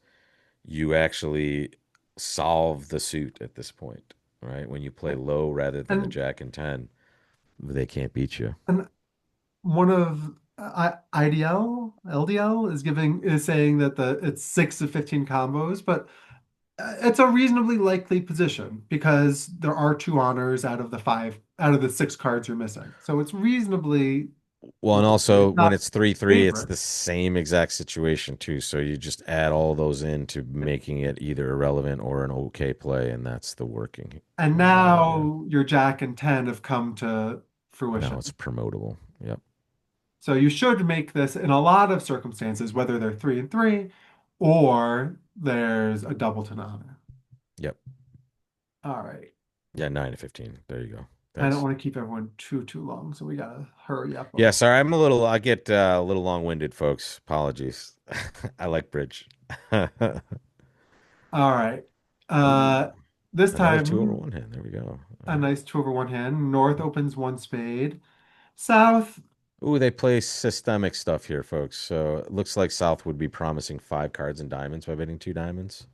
you actually solve the suit at this point, right? When you play low rather than the and jack and 10, they can't beat you. and one of IDL, LDL is saying that the it's 6 of 15 combos, but it's a reasonably likely position because there are two honors out of the six cards you're missing. So it's reasonably Well, and likely. also It's when not it's 3-3, it's favorite. the same exact situation too. So you just add all those into making it either irrelevant or an okay play, and that's the working And model here. now your Jack and 10 have come to Now it's fruition. promotable. Yep. So you should make this in a lot of circumstances, whether they're 3 and 3 or there's a doubleton honor. Yep. All right. Yeah, 9 to 15. There you go. I don't Thanks. want to keep everyone too long, so we gotta hurry up a Yeah, little. sorry, I get a little long-winded, folks. Apologies. I like bridge. All right. Ooh, This another two over time one hand. There we go. All a right. nice two over one hand. North opens one spade. South, Ooh, they play systemic stuff here, folks. So it looks like South would be promising 5 cards and diamonds by bidding 2 diamonds.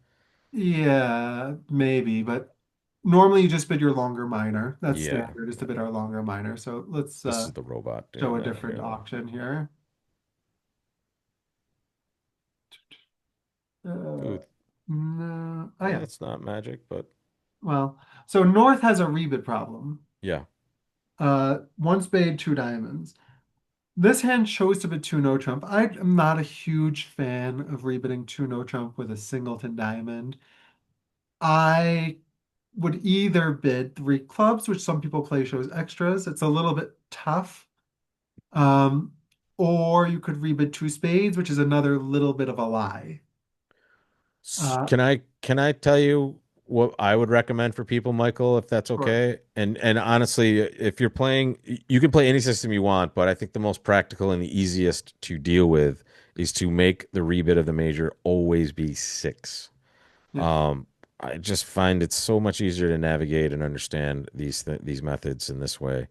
yeah, maybe, but normally you just bid your longer minor. That's Yeah, standard is to bid our longer minor. So let's this is the robot show doing a that different here, though. auction here. Uh, Ooh, no, oh yeah. that's not magic, but Well, so North has a rebid problem. yeah. One spade, two diamonds. This hand chose to bid two no trump. I am not a huge fan of rebidding two no trump with a singleton diamond. I would either bid three clubs, which some people play shows extras. It's a little bit tough. Um, or you could rebid two spades, which is another little bit of a lie. Uh, Can I tell you? what I would recommend for people, Michael, if that's Sure. okay. And honestly, if you're playing, you can play any system you want, but I think the most practical and the easiest to deal with is to make the rebit of the major always be six. Yeah. Um, I just find it so much easier to navigate and understand these methods in this way.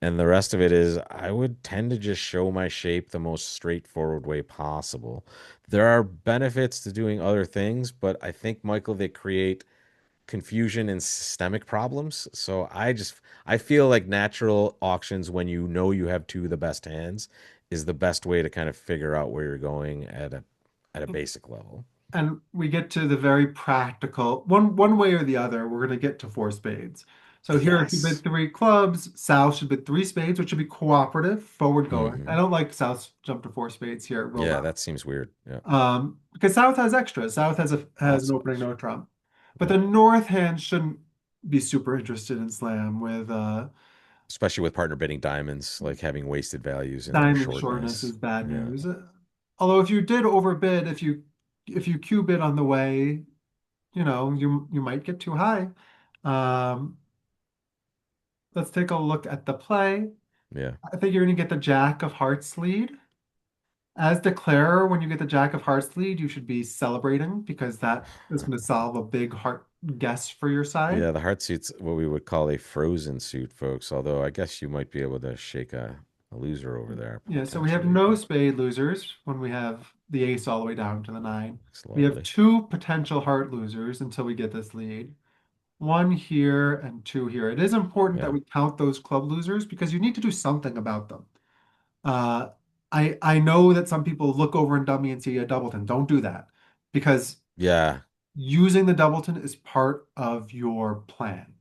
And the rest of it is I would tend to just show my shape the most straightforward way possible. There are benefits to doing other things, but I think, Michael, they create confusion and systemic problems. So I feel like natural auctions when you know you have two of the best hands is the best way to kind of figure out where you're going at a basic level. And we get to the very practical one way or the other, we're going to get to four spades. So here, if you bid Yes. three clubs, South should bid three spades, which should be cooperative, forward going. I Hmm. don't like South jump to four spades here real Yeah, well. that seems weird. Yeah. Because South has extras. South has Lots an of opening no extra. trump. But Yeah. the North hand shouldn't be super interested in slam with Especially with partner bidding diamonds, like having wasted values in their diamond shortness shortness. is bad Yeah. news. Although if you did overbid, if you Q bid on the way, you might get too high. Um, let's take a look at the play. Yeah. I think you're going to get the Jack of Hearts lead. As declarer, when you get the Jack of Hearts lead, you should be celebrating because that is going to solve a big heart guess for your side. Yeah, the heart suit's what we would call a frozen suit, folks. Although I guess you might be able to shake a loser over there Yeah, so we have potentially, no but spade losers when we have the ace all the way down to the nine. it's We have lovely. two potential heart losers until we get this lead. One here and two here. It is important that Yeah. we count those club losers because you need to do something about them. Uh, I know that some people look over in dummy and see a doubleton. Don't do that because Yeah. using the doubleton is part of your plan.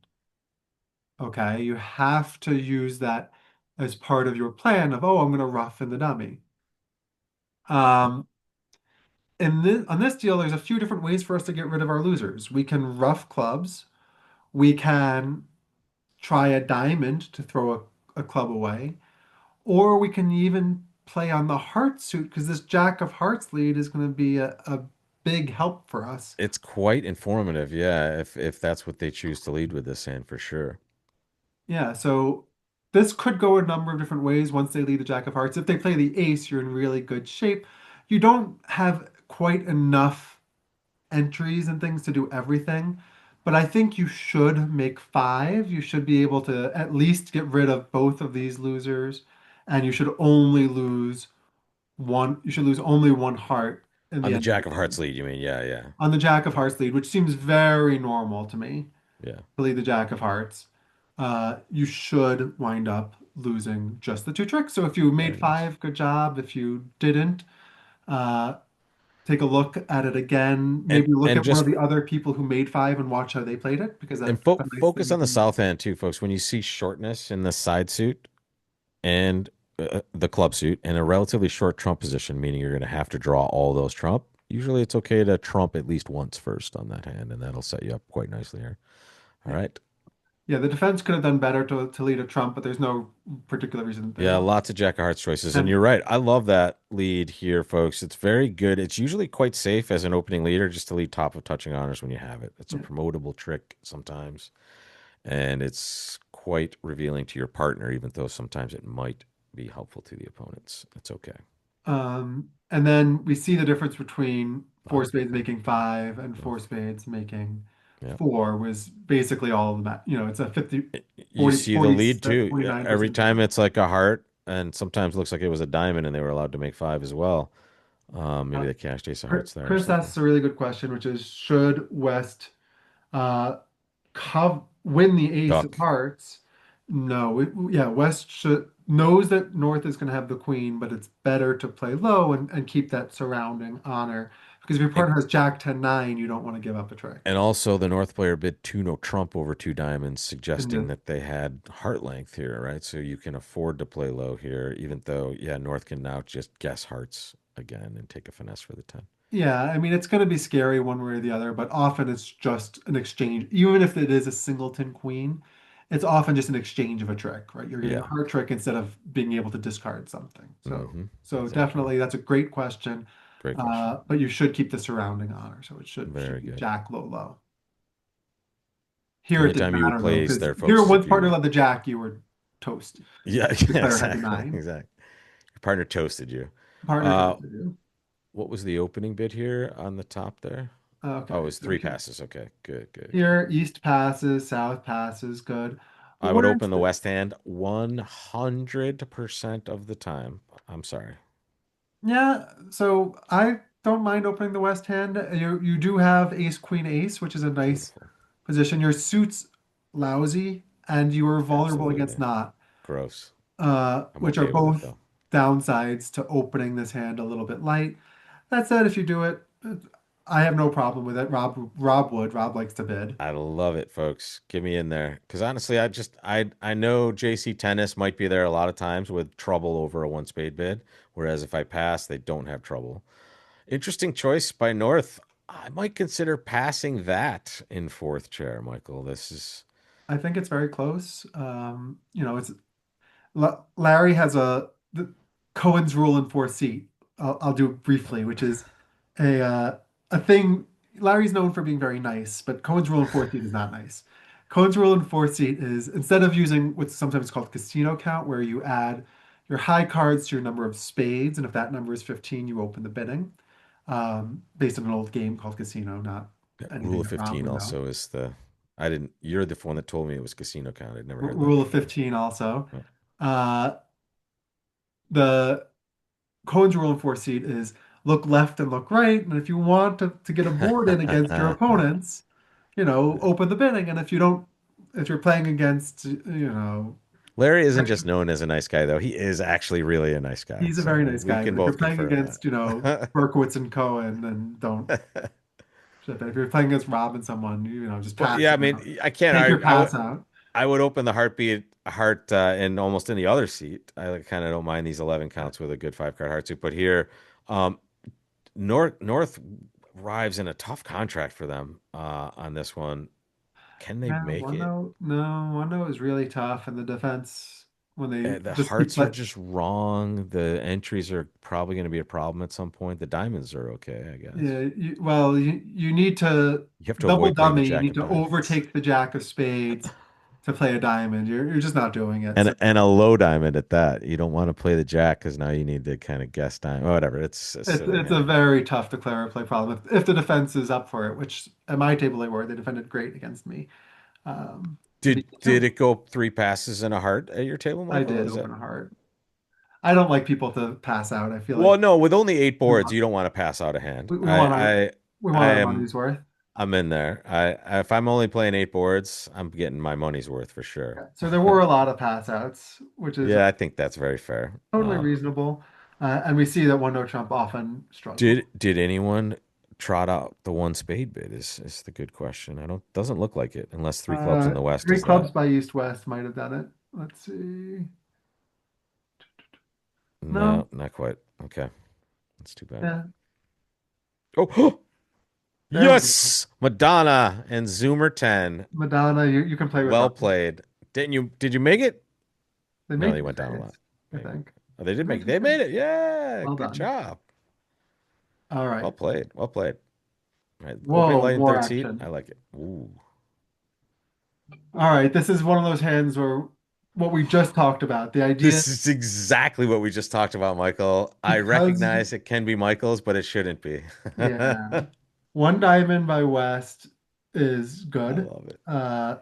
Okay, you have to use that as part of your plan of, oh, I'm going to rough in the dummy. Um, on this deal, there's a few different ways for us to get rid of our losers. We can rough clubs. We can try a diamond to throw a club away, or we can even play on the heart suit because this Jack of Hearts lead is going to be a big help for us. It's quite informative, yeah, if that's what they choose to lead with this hand for sure. Yeah, so this could go a number of different ways once they lead the Jack of Hearts. If they play the ace, you're in really good shape. You don't have quite enough entries and things to do everything, but I think you should make five. You should be able to at least get rid of both of these losers, and you should only lose one. You should lose only one heart in On the the end of Jack the of Hearts game lead, you mean? Yeah, yeah. on the Jack of Yeah. Hearts lead, which seems very normal to me Yeah. to lead the Jack of Hearts. You should wind up losing just the two tricks. So if you made Very nice. five, good job. If you didn't, uh, take a look at it again. Maybe look And at one of just the other people who made five and watch how they played it, because and that's a nice thing focus to on the do. south end too, folks. When you see shortness in the side suit and the club suit and a relatively short trump position, meaning you're going to have to draw all those trump. Usually, it's okay to trump at least once first on that hand, and that'll set you up quite nicely here. All Yeah. right. Yeah, the defense could have done better to lead a Trump, but there's no particular reason Yeah, there. lots of Jack of Hearts choices. And And you're right. I love that lead here, folks. It's very good. It's usually quite safe as an opening leader just to lead top of touching honors when you have it. It's a yeah. promotable trick sometimes. And it's quite revealing to your partner, even though sometimes it might be helpful to the opponents. It's okay. And then we see the difference between four Five. spades making five and Yeah. four spades making Yeah. four was basically all of the it's a 50, You 40, see the 40, lead too. Every 49% time chance. it's like a heart, and sometimes looks like it was a diamond, and they were allowed to make five as well. Maybe Uh, they cashed ace of hearts there or Chris something. asks a really good question, which is should West uh, win the ace of Duck. hearts? No, yeah, West should knows that North is going to have the queen, but it's better to play low and keep that surrounding honor because if your And partner has Jack 10-9, you don't want to give up a trick. And also, the North player bid two no trump over two diamonds, And suggesting that they had heart length here, right? So you can afford to play low here, even though, yeah, North can now just guess hearts again and take a finesse for the 10. yeah, I mean, it's going to be scary one way or the other, but often it's just an exchange. Even if it is a singleton queen, it's often just an exchange of a trick, right? You're getting a Yeah. heart trick instead of being able to discard something. Hmm. So Exactly. definitely that's a great question. Great question. But you should keep the surrounding honor. So it should Very be good. Jack low low. Here it didn't Anytime you would matter though, place because there, here folks, once if partner you led the jack, you were toast. yeah, The yeah, player had the exactly, nine. exactly. Your partner toasted you. Partner Uh, toasted you. what was the opening bid here on the top there? Oh, it Okay, was so three passes. Okay, good, good, good. here east passes, south passes, good. I would Where open it's the West Hand 100% of the time. I'm sorry. Yeah, so I don't mind opening the West Hand. You do have Ace Queen Ace, which is a nice Beautiful. position. Your suit's lousy, and you are vulnerable against Absolutely. not, Gross. I'm which are okay with it both though. downsides to opening this hand a little bit light. That said, if you do it, I have no problem with it. Rob would. Rob likes to bid. I love it, folks. Get me in there. Because honestly, I know JC Tennis might be there a lot of times with trouble over a one spade bid. Whereas if I pass, they don't have trouble. Interesting choice by North. I might consider passing that in fourth chair, Michael. This is I think it's very close. It's Larry has the Cohen's rule in fourth seat. I'll do briefly, which is a thing. Larry's known for being very nice, but Cohen's rule in fourth seat is not nice. Cohen's rule in fourth seat is instead of using what's sometimes called casino count, where you add your high cards to your number of spades, and if that number is 15, you open the bidding, based on an old game called Casino, not rule anything of that Rob 15 would know. also is the I didn't you're the one that told me it was casino count. I'd never heard that Rule of before. 15 also. Oh. Uh, the Cohen's rule in four seed is look left and look right. And if you want to get a board in against your opponents, open the bidding. And if you're playing against, Larry isn't just known as a nice guy, though. He is actually really a nice guy. he's a So very we, nice we guy. can But if you're both playing confirm against, that. Berkowitz and Cohen, then don't. If you're playing against Rob and someone, just Well, pass yeah, I it mean, out. I can't Take your argue. pass out. I would open the heart in almost any other seat. I kind of don't mind these 11 counts with a good five card heart suit, but here, um, North arrives in a tough contract for them on this one. Can they Yeah, make one it? note. No, one note is really tough, and the defense when they The just keep hearts are play. just wrong. The entries are probably going to be a problem at some point. The diamonds are okay, I guess. Yeah, you need to You have to double avoid playing the dummy. You jack need of to diamonds. overtake the jack of spades to play a diamond. You're just not doing it. So And a low diamond at that. You don't want to play the jack because now you need to kind of guess diamond. Whatever. It's a silly it's a hand. very tough declare or play problem if the defense is up for it, which at my table they were. They defended great against me. To be Did it go three passes and a heart at your table, I Michael? did Is that open a heart. I don't like people to pass out. I feel well? like No, with only eight we boards, want you don't want to pass out a hand. we, we want our we I want our am money's worth. I'm in there. If I'm only playing eight boards, I'm getting my money's worth for sure. Yeah. So there were a lot of pass outs, which is Yeah, I think that's very fair. totally reasonable. And we see that one no Trump often struggles. Did anyone trot out the one spade bid? Is the good question. I don't doesn't look like it unless three clubs in the West Three does that. clubs by East West might have done it. Let's see. No, No, not quite. Okay, that's too bad. yeah, Oh, there we go. yes, Madonna and Zoomer 10. Madonna, you can play with Well them. played. Didn't you? Did you make it? They No, made they two went down a lot. spades, I Maybe. think. Oh, they They did make made it. two They made spades. it. Yeah, Well good done. job. All Well right. played. Well played. All right, opening Whoa, light in more third seat. I action. like it. Ooh. All right. This is one of those hands where what we just talked about, the idea, This is exactly what we just talked about, Michael. I because, recognize it can be Michael's, but it shouldn't be. yeah, I one diamond by West is good. love it. Uh,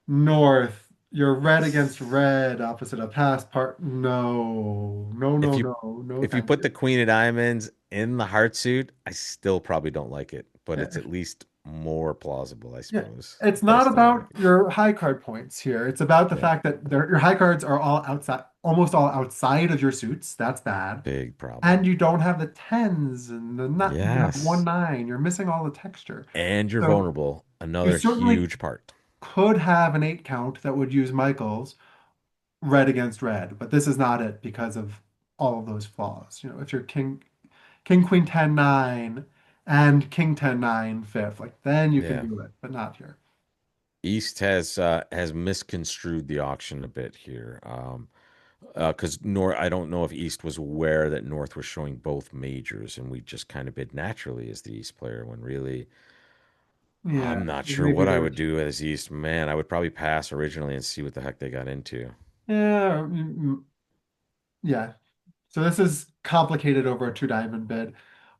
North, you're red against red, opposite a pass part. No, no, If no, you no, no, if you thank put the you. Queen of Diamonds in the heart suit, I still probably don't like it, but Yeah, it's at least more plausible, I yeah. suppose, It's not based on about your high card points here. It's about the yeah, fact that your high cards are all outside, almost all outside of your suits. That's bad. big problem. And you don't have the tens and the not, you have one Yes. nine. You're missing all the texture. And you're So vulnerable. you Another certainly huge part. could have an eight count that would use Michael's red against red, but this is not it because of all of those flaws. If you're king, queen, 10 9 and king 10 9 fifth, like then you can Yeah. do it, but not here. East has misconstrued the auction a bit here. Because North, I don't know if East was aware that North was showing both majors, and we just kind of bid naturally as the East player when really Yeah, I'm not sure maybe what they I were. would do as East. Man, I would probably pass originally and see what the heck they got into. Yeah, yeah. So this is complicated over a two diamond bid.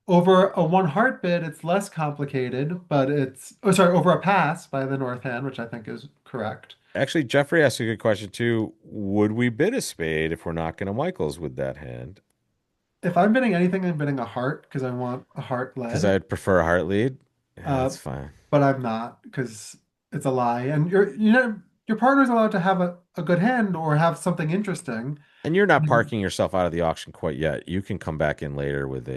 Over a one heart bid, it's less complicated, but it's, oh, sorry, over a pass by the North Hand, which I think is correct. Actually, Jeffrey asked a good question too. Would we bid a spade if we're not going to Michaels with that hand? If I'm bidding anything, I'm bidding a heart because I want a heart Because led. I'd prefer a heart lead. Yeah, Uh, that's fine. but I'm not because it's a lie. And your partner's allowed to have a good hand or have something interesting. And you're not Mhm. parking yourself out of the auction quite yet. You can come back in later with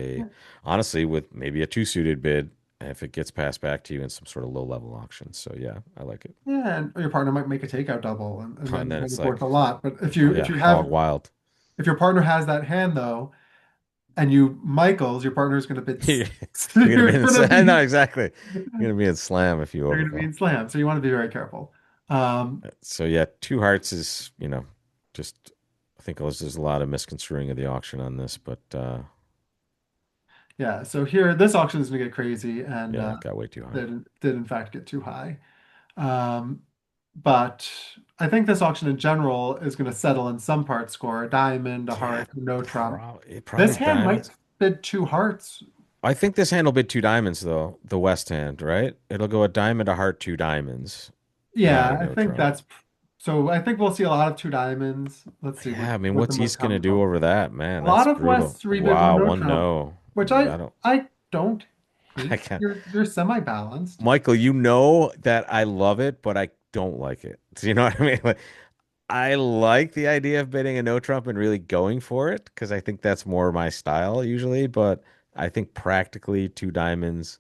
honestly, with maybe a two suited bid if it gets passed back to you in some sort of low level auction. So yeah, I like it. Yeah, and your partner might make a takeout double, and And then then it's it's worth a like, lot. But if oh you if yeah, you hog have wild. if your partner has that hand though, and you Michaels, your partner's going to bid You're six. gonna You're be going to in, no, be exactly. You're gonna be in slam if you you're going to be overcall. in slam. So you want to be very careful. Um, So yeah, two hearts is, just I think there's a lot of misconstruing of the auction on this, but yeah. So here, this auction is going to get crazy, and yeah, it got way too high. did in fact get too high. Um, but I think this auction in general is going to settle in some part score, a diamond, a Yeah, heart, no trump. probably This hand might diamonds. bid two hearts. I think this hand will bid two diamonds though, the West hand, right? It'll go a diamond, a heart, two diamonds, not Yeah, a I no think trump. that's so. I think we'll see a lot of two diamonds. Let's see Yeah, I mean, what the what's most East gonna common do call. over that, A man? That's lot of brutal. West three bid one Wow, no one trump, no. which I don't. I don't I hate. can't. You're semi-balanced. Michael, you know that I love it, but I don't like it. Do you know what I mean? Like, I like the idea of bidding a no trump and really going for it because I think that's more my style usually. But I think practically two diamonds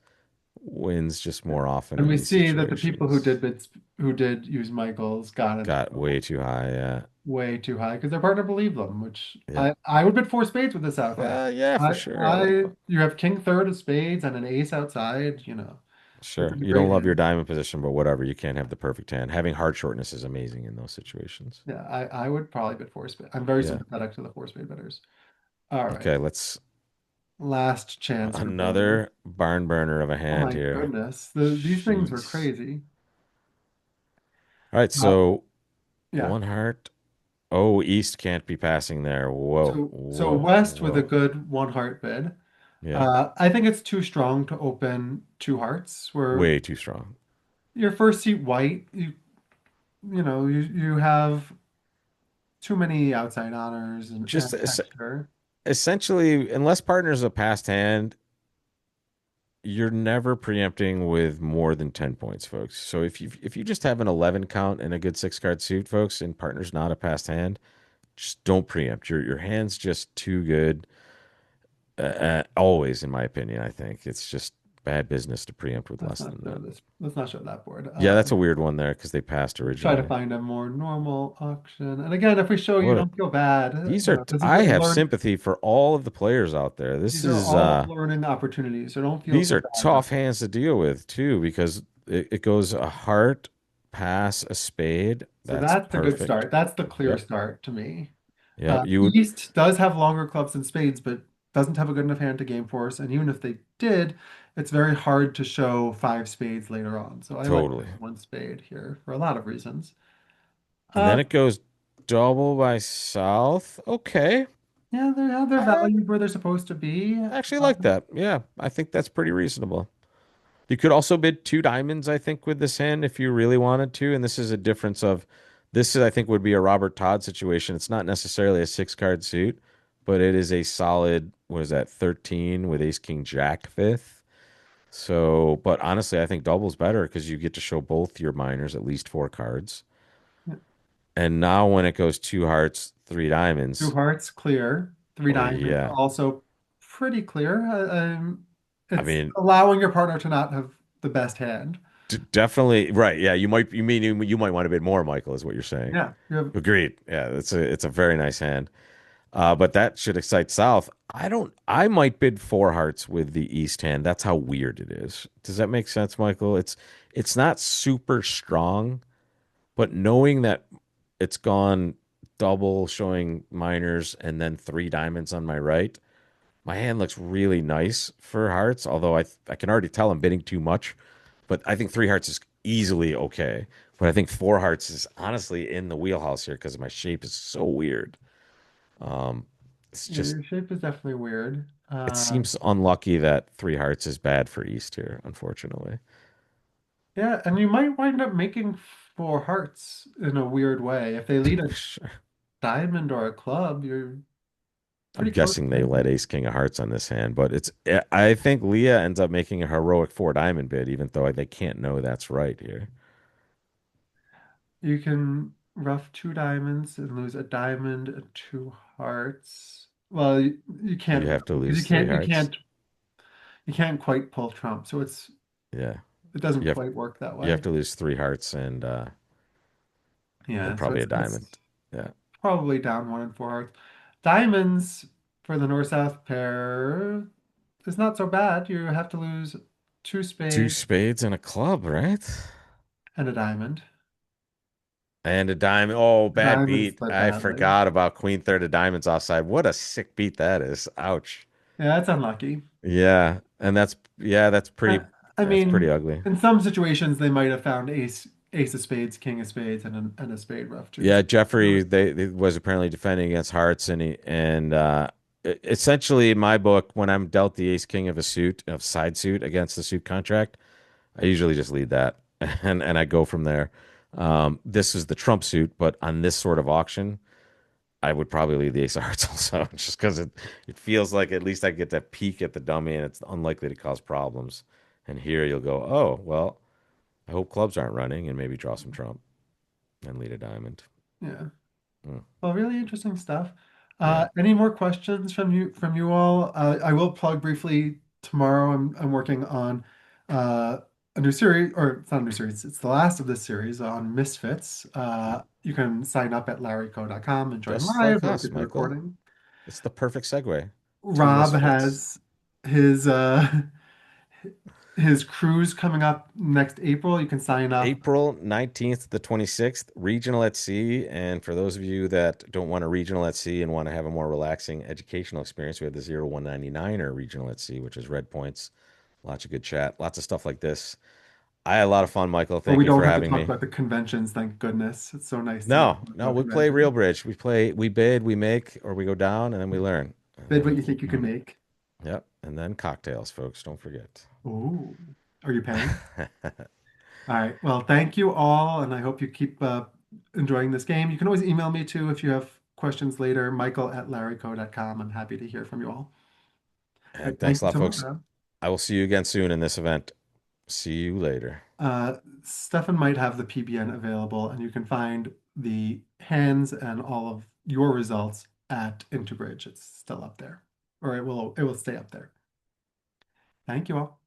wins just more often And in we these see that the people situations. who did use Michaels got into Got way trouble too high. Yeah. way too high because their partner believed them, which Yep. I would bid four spades with this out hand. Yeah, for sure. I like. You have king third of spades and an ace outside, it's Sure. a You great don't love your hand. diamond position, but whatever. You can't have the perfect hand. Having heart shortness is amazing in those situations. Yeah, I would probably bid four spade. I'm very Yeah. sympathetic to the four spade bidders. All right. Okay. Let's Last chance for Billy. another barn burner of a Oh hand my here. goodness. These things were Jeez. crazy. All right. Uh, So yeah. one heart. Oh, East can't be passing there. Whoa, So whoa, West with a whoa. good one heart bid. Yeah, I think it's too strong to open two hearts. Where way too strong. your first seat white, you have too many outside honors Just and texture. essentially, unless partner's a passed hand, you're never preempting with more than 10 points, folks. So if you just have an 11 count and a good six card suit, folks, and partner's not a passed hand, just don't preempt. Your hand's just too good. Always, in my opinion, I think it's just bad business to preempt with less than that. Let's not show that board. Yeah, that's a weird one there because they passed Try to originally. find a more normal auction. And again, if we show you, What don't feel bad. these are, This is I a have learn. sympathy for all of the players out there. These are all learning opportunities, so don't feel These so are bad about tough it. hands to deal with too because it goes a heart, pass, a spade. So That's that's the good perfect. start. That's the clear Yep. start to me. Yep. You would East does have longer clubs and spades, but doesn't have a good enough hand to game force. And even if they did, it's very hard to show five spades later on. So I like totally. one spade here for a lot of reasons. And Uh, then it goes double by south. Okay. yeah, they have their I value where they're supposed to be. actually like that. Yeah. I think that's pretty reasonable. You could also bid two diamonds, I think, with this hand if you really wanted to. And this is a difference of this is, I think, would be a Robert Todd situation. It's not necessarily a six card suit, but it is a solid, what is that, 13 with ace king jack fifth. So, but honestly, I think double's better because you get to show both your minors at least four cards. And now when it goes two hearts, three Two diamonds, hearts, clear. Three oh diamonds, yeah. also pretty clear. I It's mean, allowing your partner to not have the best hand. definitely right. Yeah, you might want to bid more, Michael, is what you're saying. Yeah, you have Agreed. Yeah, it's a very nice hand. But that should excite South. I might bid four hearts with the East hand. That's how weird it is. Does that make sense, Michael? It's not super strong, but knowing that it's gone double showing minors and then three diamonds on my right, my hand looks really nice for hearts, although I can already tell I'm bidding too much. But I think three hearts is easily okay. But I think four hearts is honestly in the wheelhouse here because my shape is so weird. Um, it's Yeah, just your shape is definitely weird. it seems unlucky that three hearts is bad for East here, unfortunately. Yeah, and you might wind up making four hearts in a weird way. If they lead a diamond or a club, you're I'm pretty close guessing to they let making. Ace King of Hearts on this hand, but it's I think Leah ends up making a heroic four diamond bid, even though they can't know that's right here. You can rough two diamonds and lose a diamond and two hearts. Well, you You can't have to because lose three hearts. you can't quite pull trump, so Yeah. it doesn't You have quite work that you have way. to lose three hearts and Yeah, so probably a it's diamond. Yeah. probably down one and four hearts. Diamonds for the north-south pair is not so bad. You have to lose two Two spades spades and a club, right? and a diamond. And a diamond. Oh, The bad diamond beat. split I badly. forgot about Queen third of diamonds offside. What a sick beat that is. Ouch. Yeah, that's unlucky. Yeah. And I, I that's pretty mean, ugly. in some situations, they might have found ace of spades, king of spades, and a spade rough too. Yeah, So Jeffrey they was apparently defending against Hearts essentially in my book when I'm dealt the ace king of a suit of side suit against the suit contract, I usually just lead that and I go from there. This is the trump suit, but on this sort of auction, I would probably lead the ace of hearts also, just because it feels like at least I get that peek at the dummy and it's unlikely to cause problems. And here you'll go, oh well, I hope clubs aren't running and maybe draw some trump and lead a diamond. yeah. Hmm. Well, really interesting stuff. Yeah. Any more questions from you all? I will plug briefly tomorrow. I'm working on uh, a new series, or it's not a new series. It's the last of this series on Misfits. You can sign up at larryco.com and join Just like live or us, get the Michael. recording. It's the perfect segue. Two Rob misfits. has his his cruise coming up next April. You can sign up. April 19th to the 26th, regional at sea. And for those of you that don't want a regional at sea and want to have a more relaxing educational experience, we have the 0199 or regional at sea, which is red points. Lots of good chat, lots of stuff like this. I had a lot of fun, Michael. But Thank we you don't for have to having talk me. about the conventions, thank goodness. It's so nice to not No, talk no, about we play real conventions. bridge. We bid, we make, or we go down and then we learn. And Bid what then, you think you can make. yep. And then cocktails, folks. Don't forget. Oh, are you paying? All right. Well, thank you all, and I hope you keep enjoying this game. You can always email me too if you have questions later, michael@larryco.com. I'm happy to hear from you all. All And right. thanks Thank a you lot, so much, folks. Rob. I will see you again soon in this event. See you later. Stefan might have the PBN available, and you can find the hands and all of your results at IntoBridge. It's still up there, or it will stay up there. Thank you all.